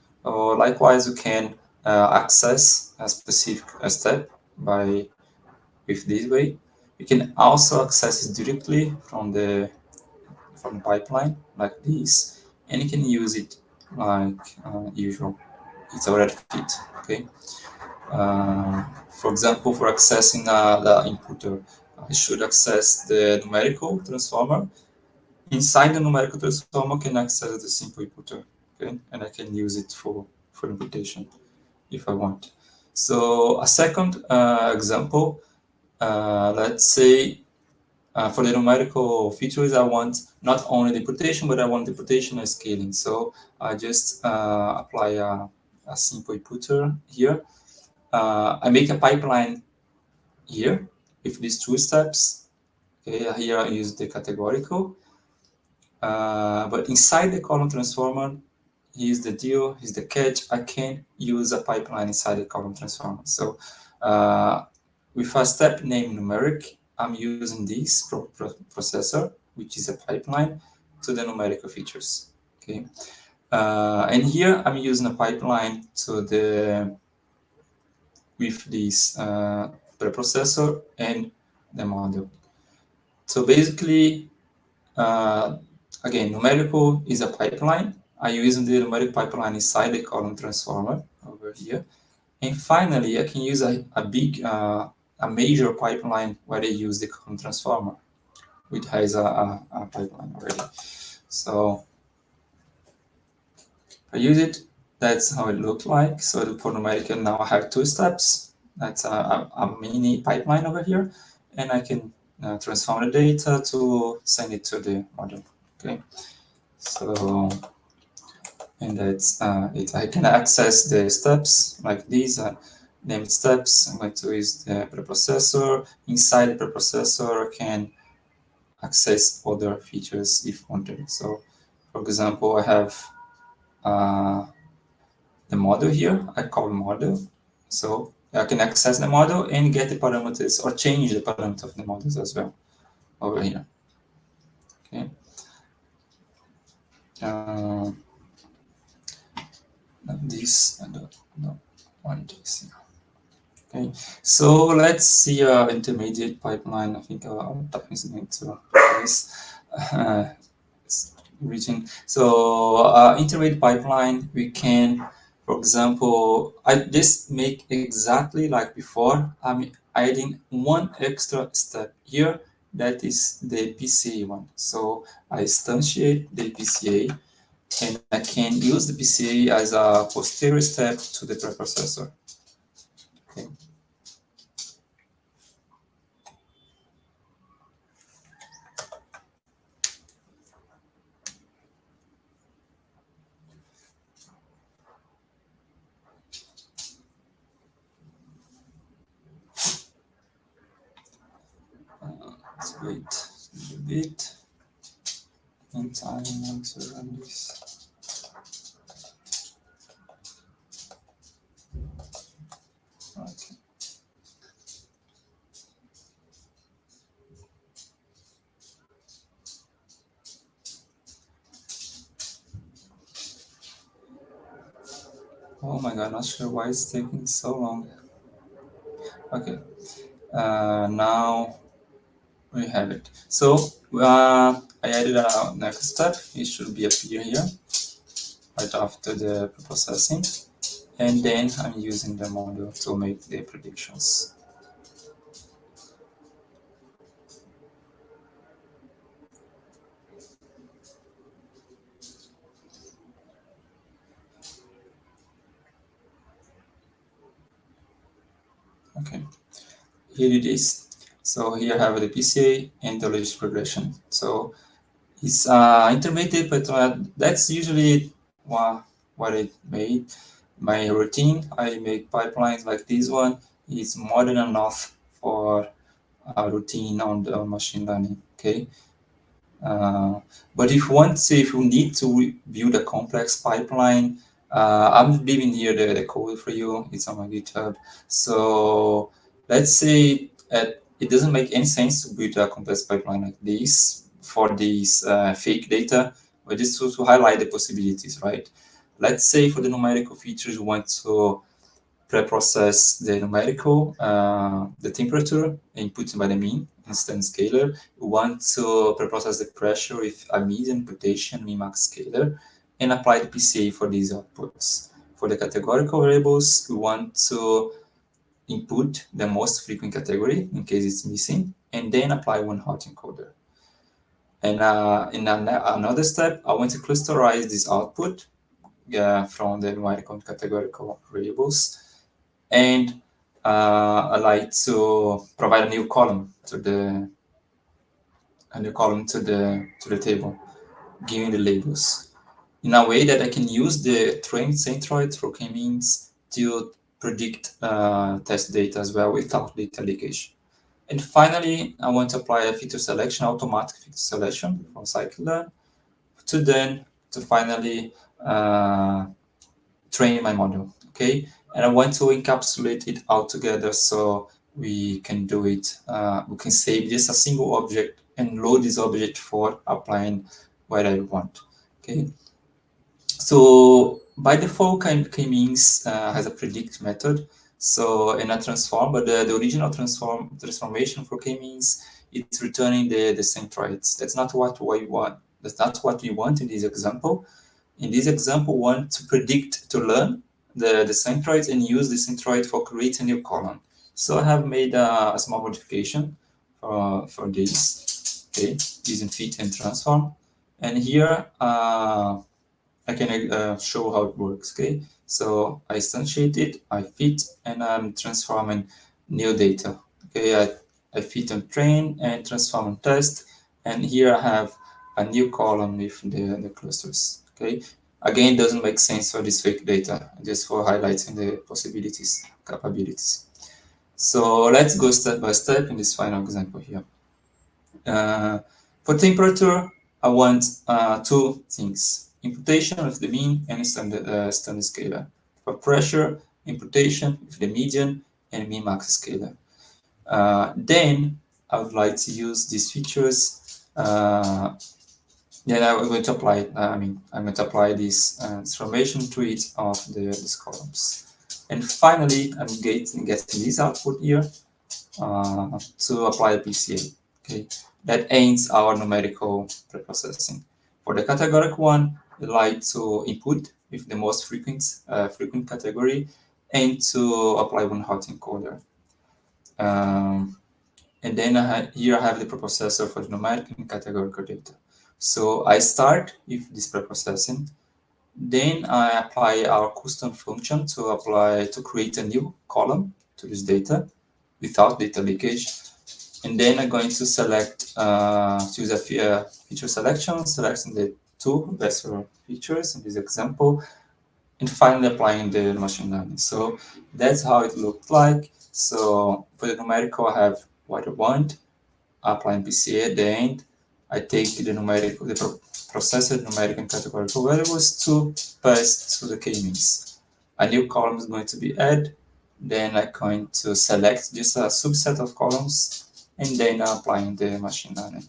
Likewise, you can access a specific step with this way. You can also access it directly from the pipeline like this, and you can use it like usual. It's already fit. Okay. For example, for accessing the inputter, I should access the numerical transformer. Inside the numerical transformer, I can access the simple inputter, okay? And I can use it for imputation if I want. So a second example, let's say for the numerical features, I want not only the imputation, but I want the imputation and scaling. So I just apply a simple inputter here. I make a pipeline here with these two steps. Okay, here I use the categorical. But inside the column transformer, here's the deal, here's the catch. I can use a pipeline inside the column transformer. So with a step named numeric, I'm using this processor, which is a pipeline, to the numerical features. Okay, and here I'm using a pipeline to the with this preprocessor and the model. So basically, again, numerical is a pipeline. I use the numeric pipeline inside the column transformer over here. And finally, I can use a big, a major pipeline where I use the column transformer, which has a pipeline already. So I use it. That's how it looked like. So for numerical, now I have two steps. That's a mini pipeline over here, and I can transform the data to send it to the model. Okay, so and that's it. I can access the steps like these. named steps. I'm going to use the preprocessor. Inside the preprocessor, I can access other features if wanted. So, for example, I have the model here. I call model. So I can access the model and get the parameters or change the parameters of the models as well over here. Okay. This I don't want this here. Okay, so let's see intermediate pipeline. I think our time is going to this region. So intermediate pipeline, we can, for example, I just make exactly like before. I'm adding one extra step here. That is the PCA one. So I instantiate the PCA, and I can use the PCA as a posterior step to the preprocessor. Okay. Let's wait a little bit. And time to run this. Okay. Oh my god, not sure why it's taking so long. Okay, now we have it. So I added a next step. It should be appear here right after the processing, and then I'm using the model to make the predictions. Okay, here it is. So here I have the PCA and the logistic regression. So it's intermediate, but that's usually what I made. My routine, I make pipelines like this one. It's more than enough for a routine on the machine learning. Okay. But if you need to build a complex pipeline, I'm leaving here the code for you. It's on my GitHub. So let's say it doesn't make any sense to build a complex pipeline like this for these fake data, but just to highlight the possibilities, right? Let's say for the numerical features, you want to pre-process the numerical, the temperature input by the mean instant scalar. We want to pre-process the pressure with a median imputation min max scalar and apply the PCA for these outputs. For the categorical variables, we want to input the most frequent category in case it's missing, and then apply one hot encoder. And in another step, I want to clusterize this output from the numerical and categorical variables, and I like to provide a new column to the table, giving the labels in a way that I can use the trained centroids for k-means to predict test data as well without data leakage. And finally, I want to apply a feature selection, automatic feature selection from scikit-learn to finally train my model. Okay, and I want to encapsulate it all together so we can do it. We can save just a single object and load this object for applying what I want. Okay, so by default, k-means has a predict method. So in a transform, but the original transformation for k-means, it's returning the centroids. That's not what we want. That's not what we want in this example. In this example, we want to predict, to learn the centroids and use the centroid for creating a new column. So I have made a small modification for this, okay, using fit and transform. And here I can show how it works, okay? So I instantiate it, I fit, and I'm transforming new data, okay? I fit on train and transform on test, and here I have a new column with the clusters, okay? Again, it doesn't make sense for this fake data, just for highlighting the possibilities, capabilities. So let's go step by step in this final example here. For temperature, I want two things: imputation of the mean and standard scalar. For pressure, imputation of the median and mean max scalar. Then I would like to use these features. Then I'm going to apply. I'm going to apply this transformation to each of these columns. And finally, I'm getting this output here to apply PCA. Okay, that ends our numerical preprocessing. For the categorical one, we like to input with the most frequent category and to apply one hot encoder. And then here I have the preprocessor for the numeric and categorical data. So I start with this preprocessing. Then I apply our custom function to create a new column to this data without data leakage. And then I'm going to select, choose a feature selection, selecting the two best features in this example, and finally applying the machine learning. So that's how it looked like. So for the numerical, I have what I want, applying PCA at the end. I take the numerical, the processed numeric and categorical variables to pass to the k-means. A new column is going to be added. Then I'm going to select just a subset of columns, and then applying the machine learning.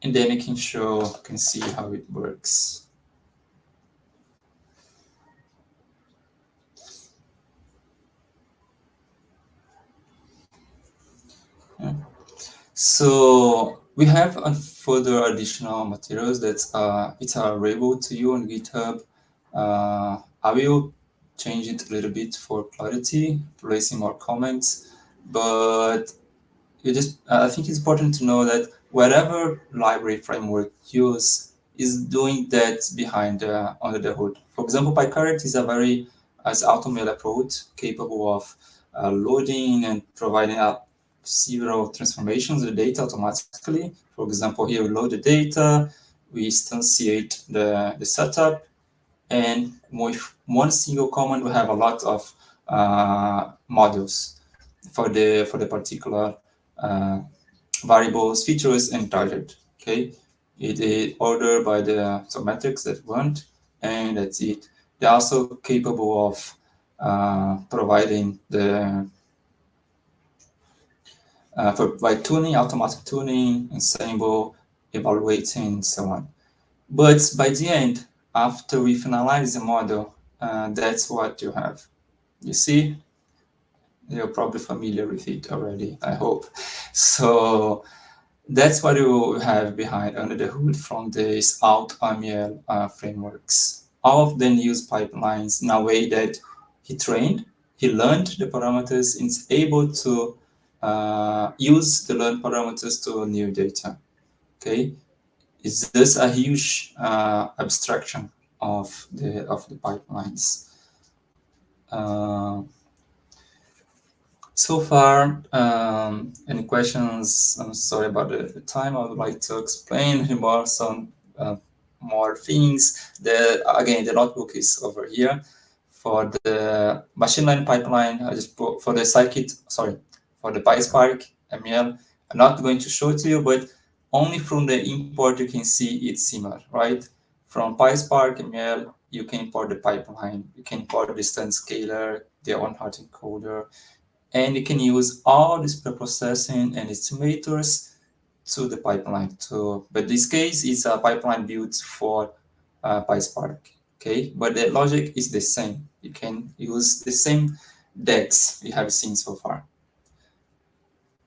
And then you can see how it works. Yeah. So we have further additional materials that it's available to you on GitHub. I will change it a little bit for clarity, placing more comments, but I think it's important to know that whatever library framework you use is doing that behind under the hood. For example, PyCaret is a very AutoML approach capable of loading and providing up several transformations of the data automatically. For example, here we load the data, we instantiate the setup, and with one single command we have a lot of models for the particular variables, features, and target. Okay, it is ordered by the submetrics that we want, and that's it. They're also capable of providing the by tuning, automatic tuning, ensemble, evaluating, and so on. But by the end, after we finalize the model, that's what you have. You see, you're probably familiar with it already, I hope. So that's what you have behind under the hood from these AutoML frameworks. All of them use pipelines in a way that he learned the parameters, and is able to use the learned parameters to new data. Okay, is this a huge abstraction of the pipelines? So far, any questions? I'm sorry about the time. I would like to explain more some more things. Again, the notebook is over here. For the machine learning pipeline, I just put for the for the PySpark ML. I'm not going to show it to you, but only from the import you can see it's similar, right? From PySpark ML, you can import the pipeline. You can import the stand scalar, the on-hot encoder, and you can use all this preprocessing and estimators to the pipeline. But this case is a pipeline built for PySpark. Okay, but the logic is the same. You can use the same DEX we have seen so far.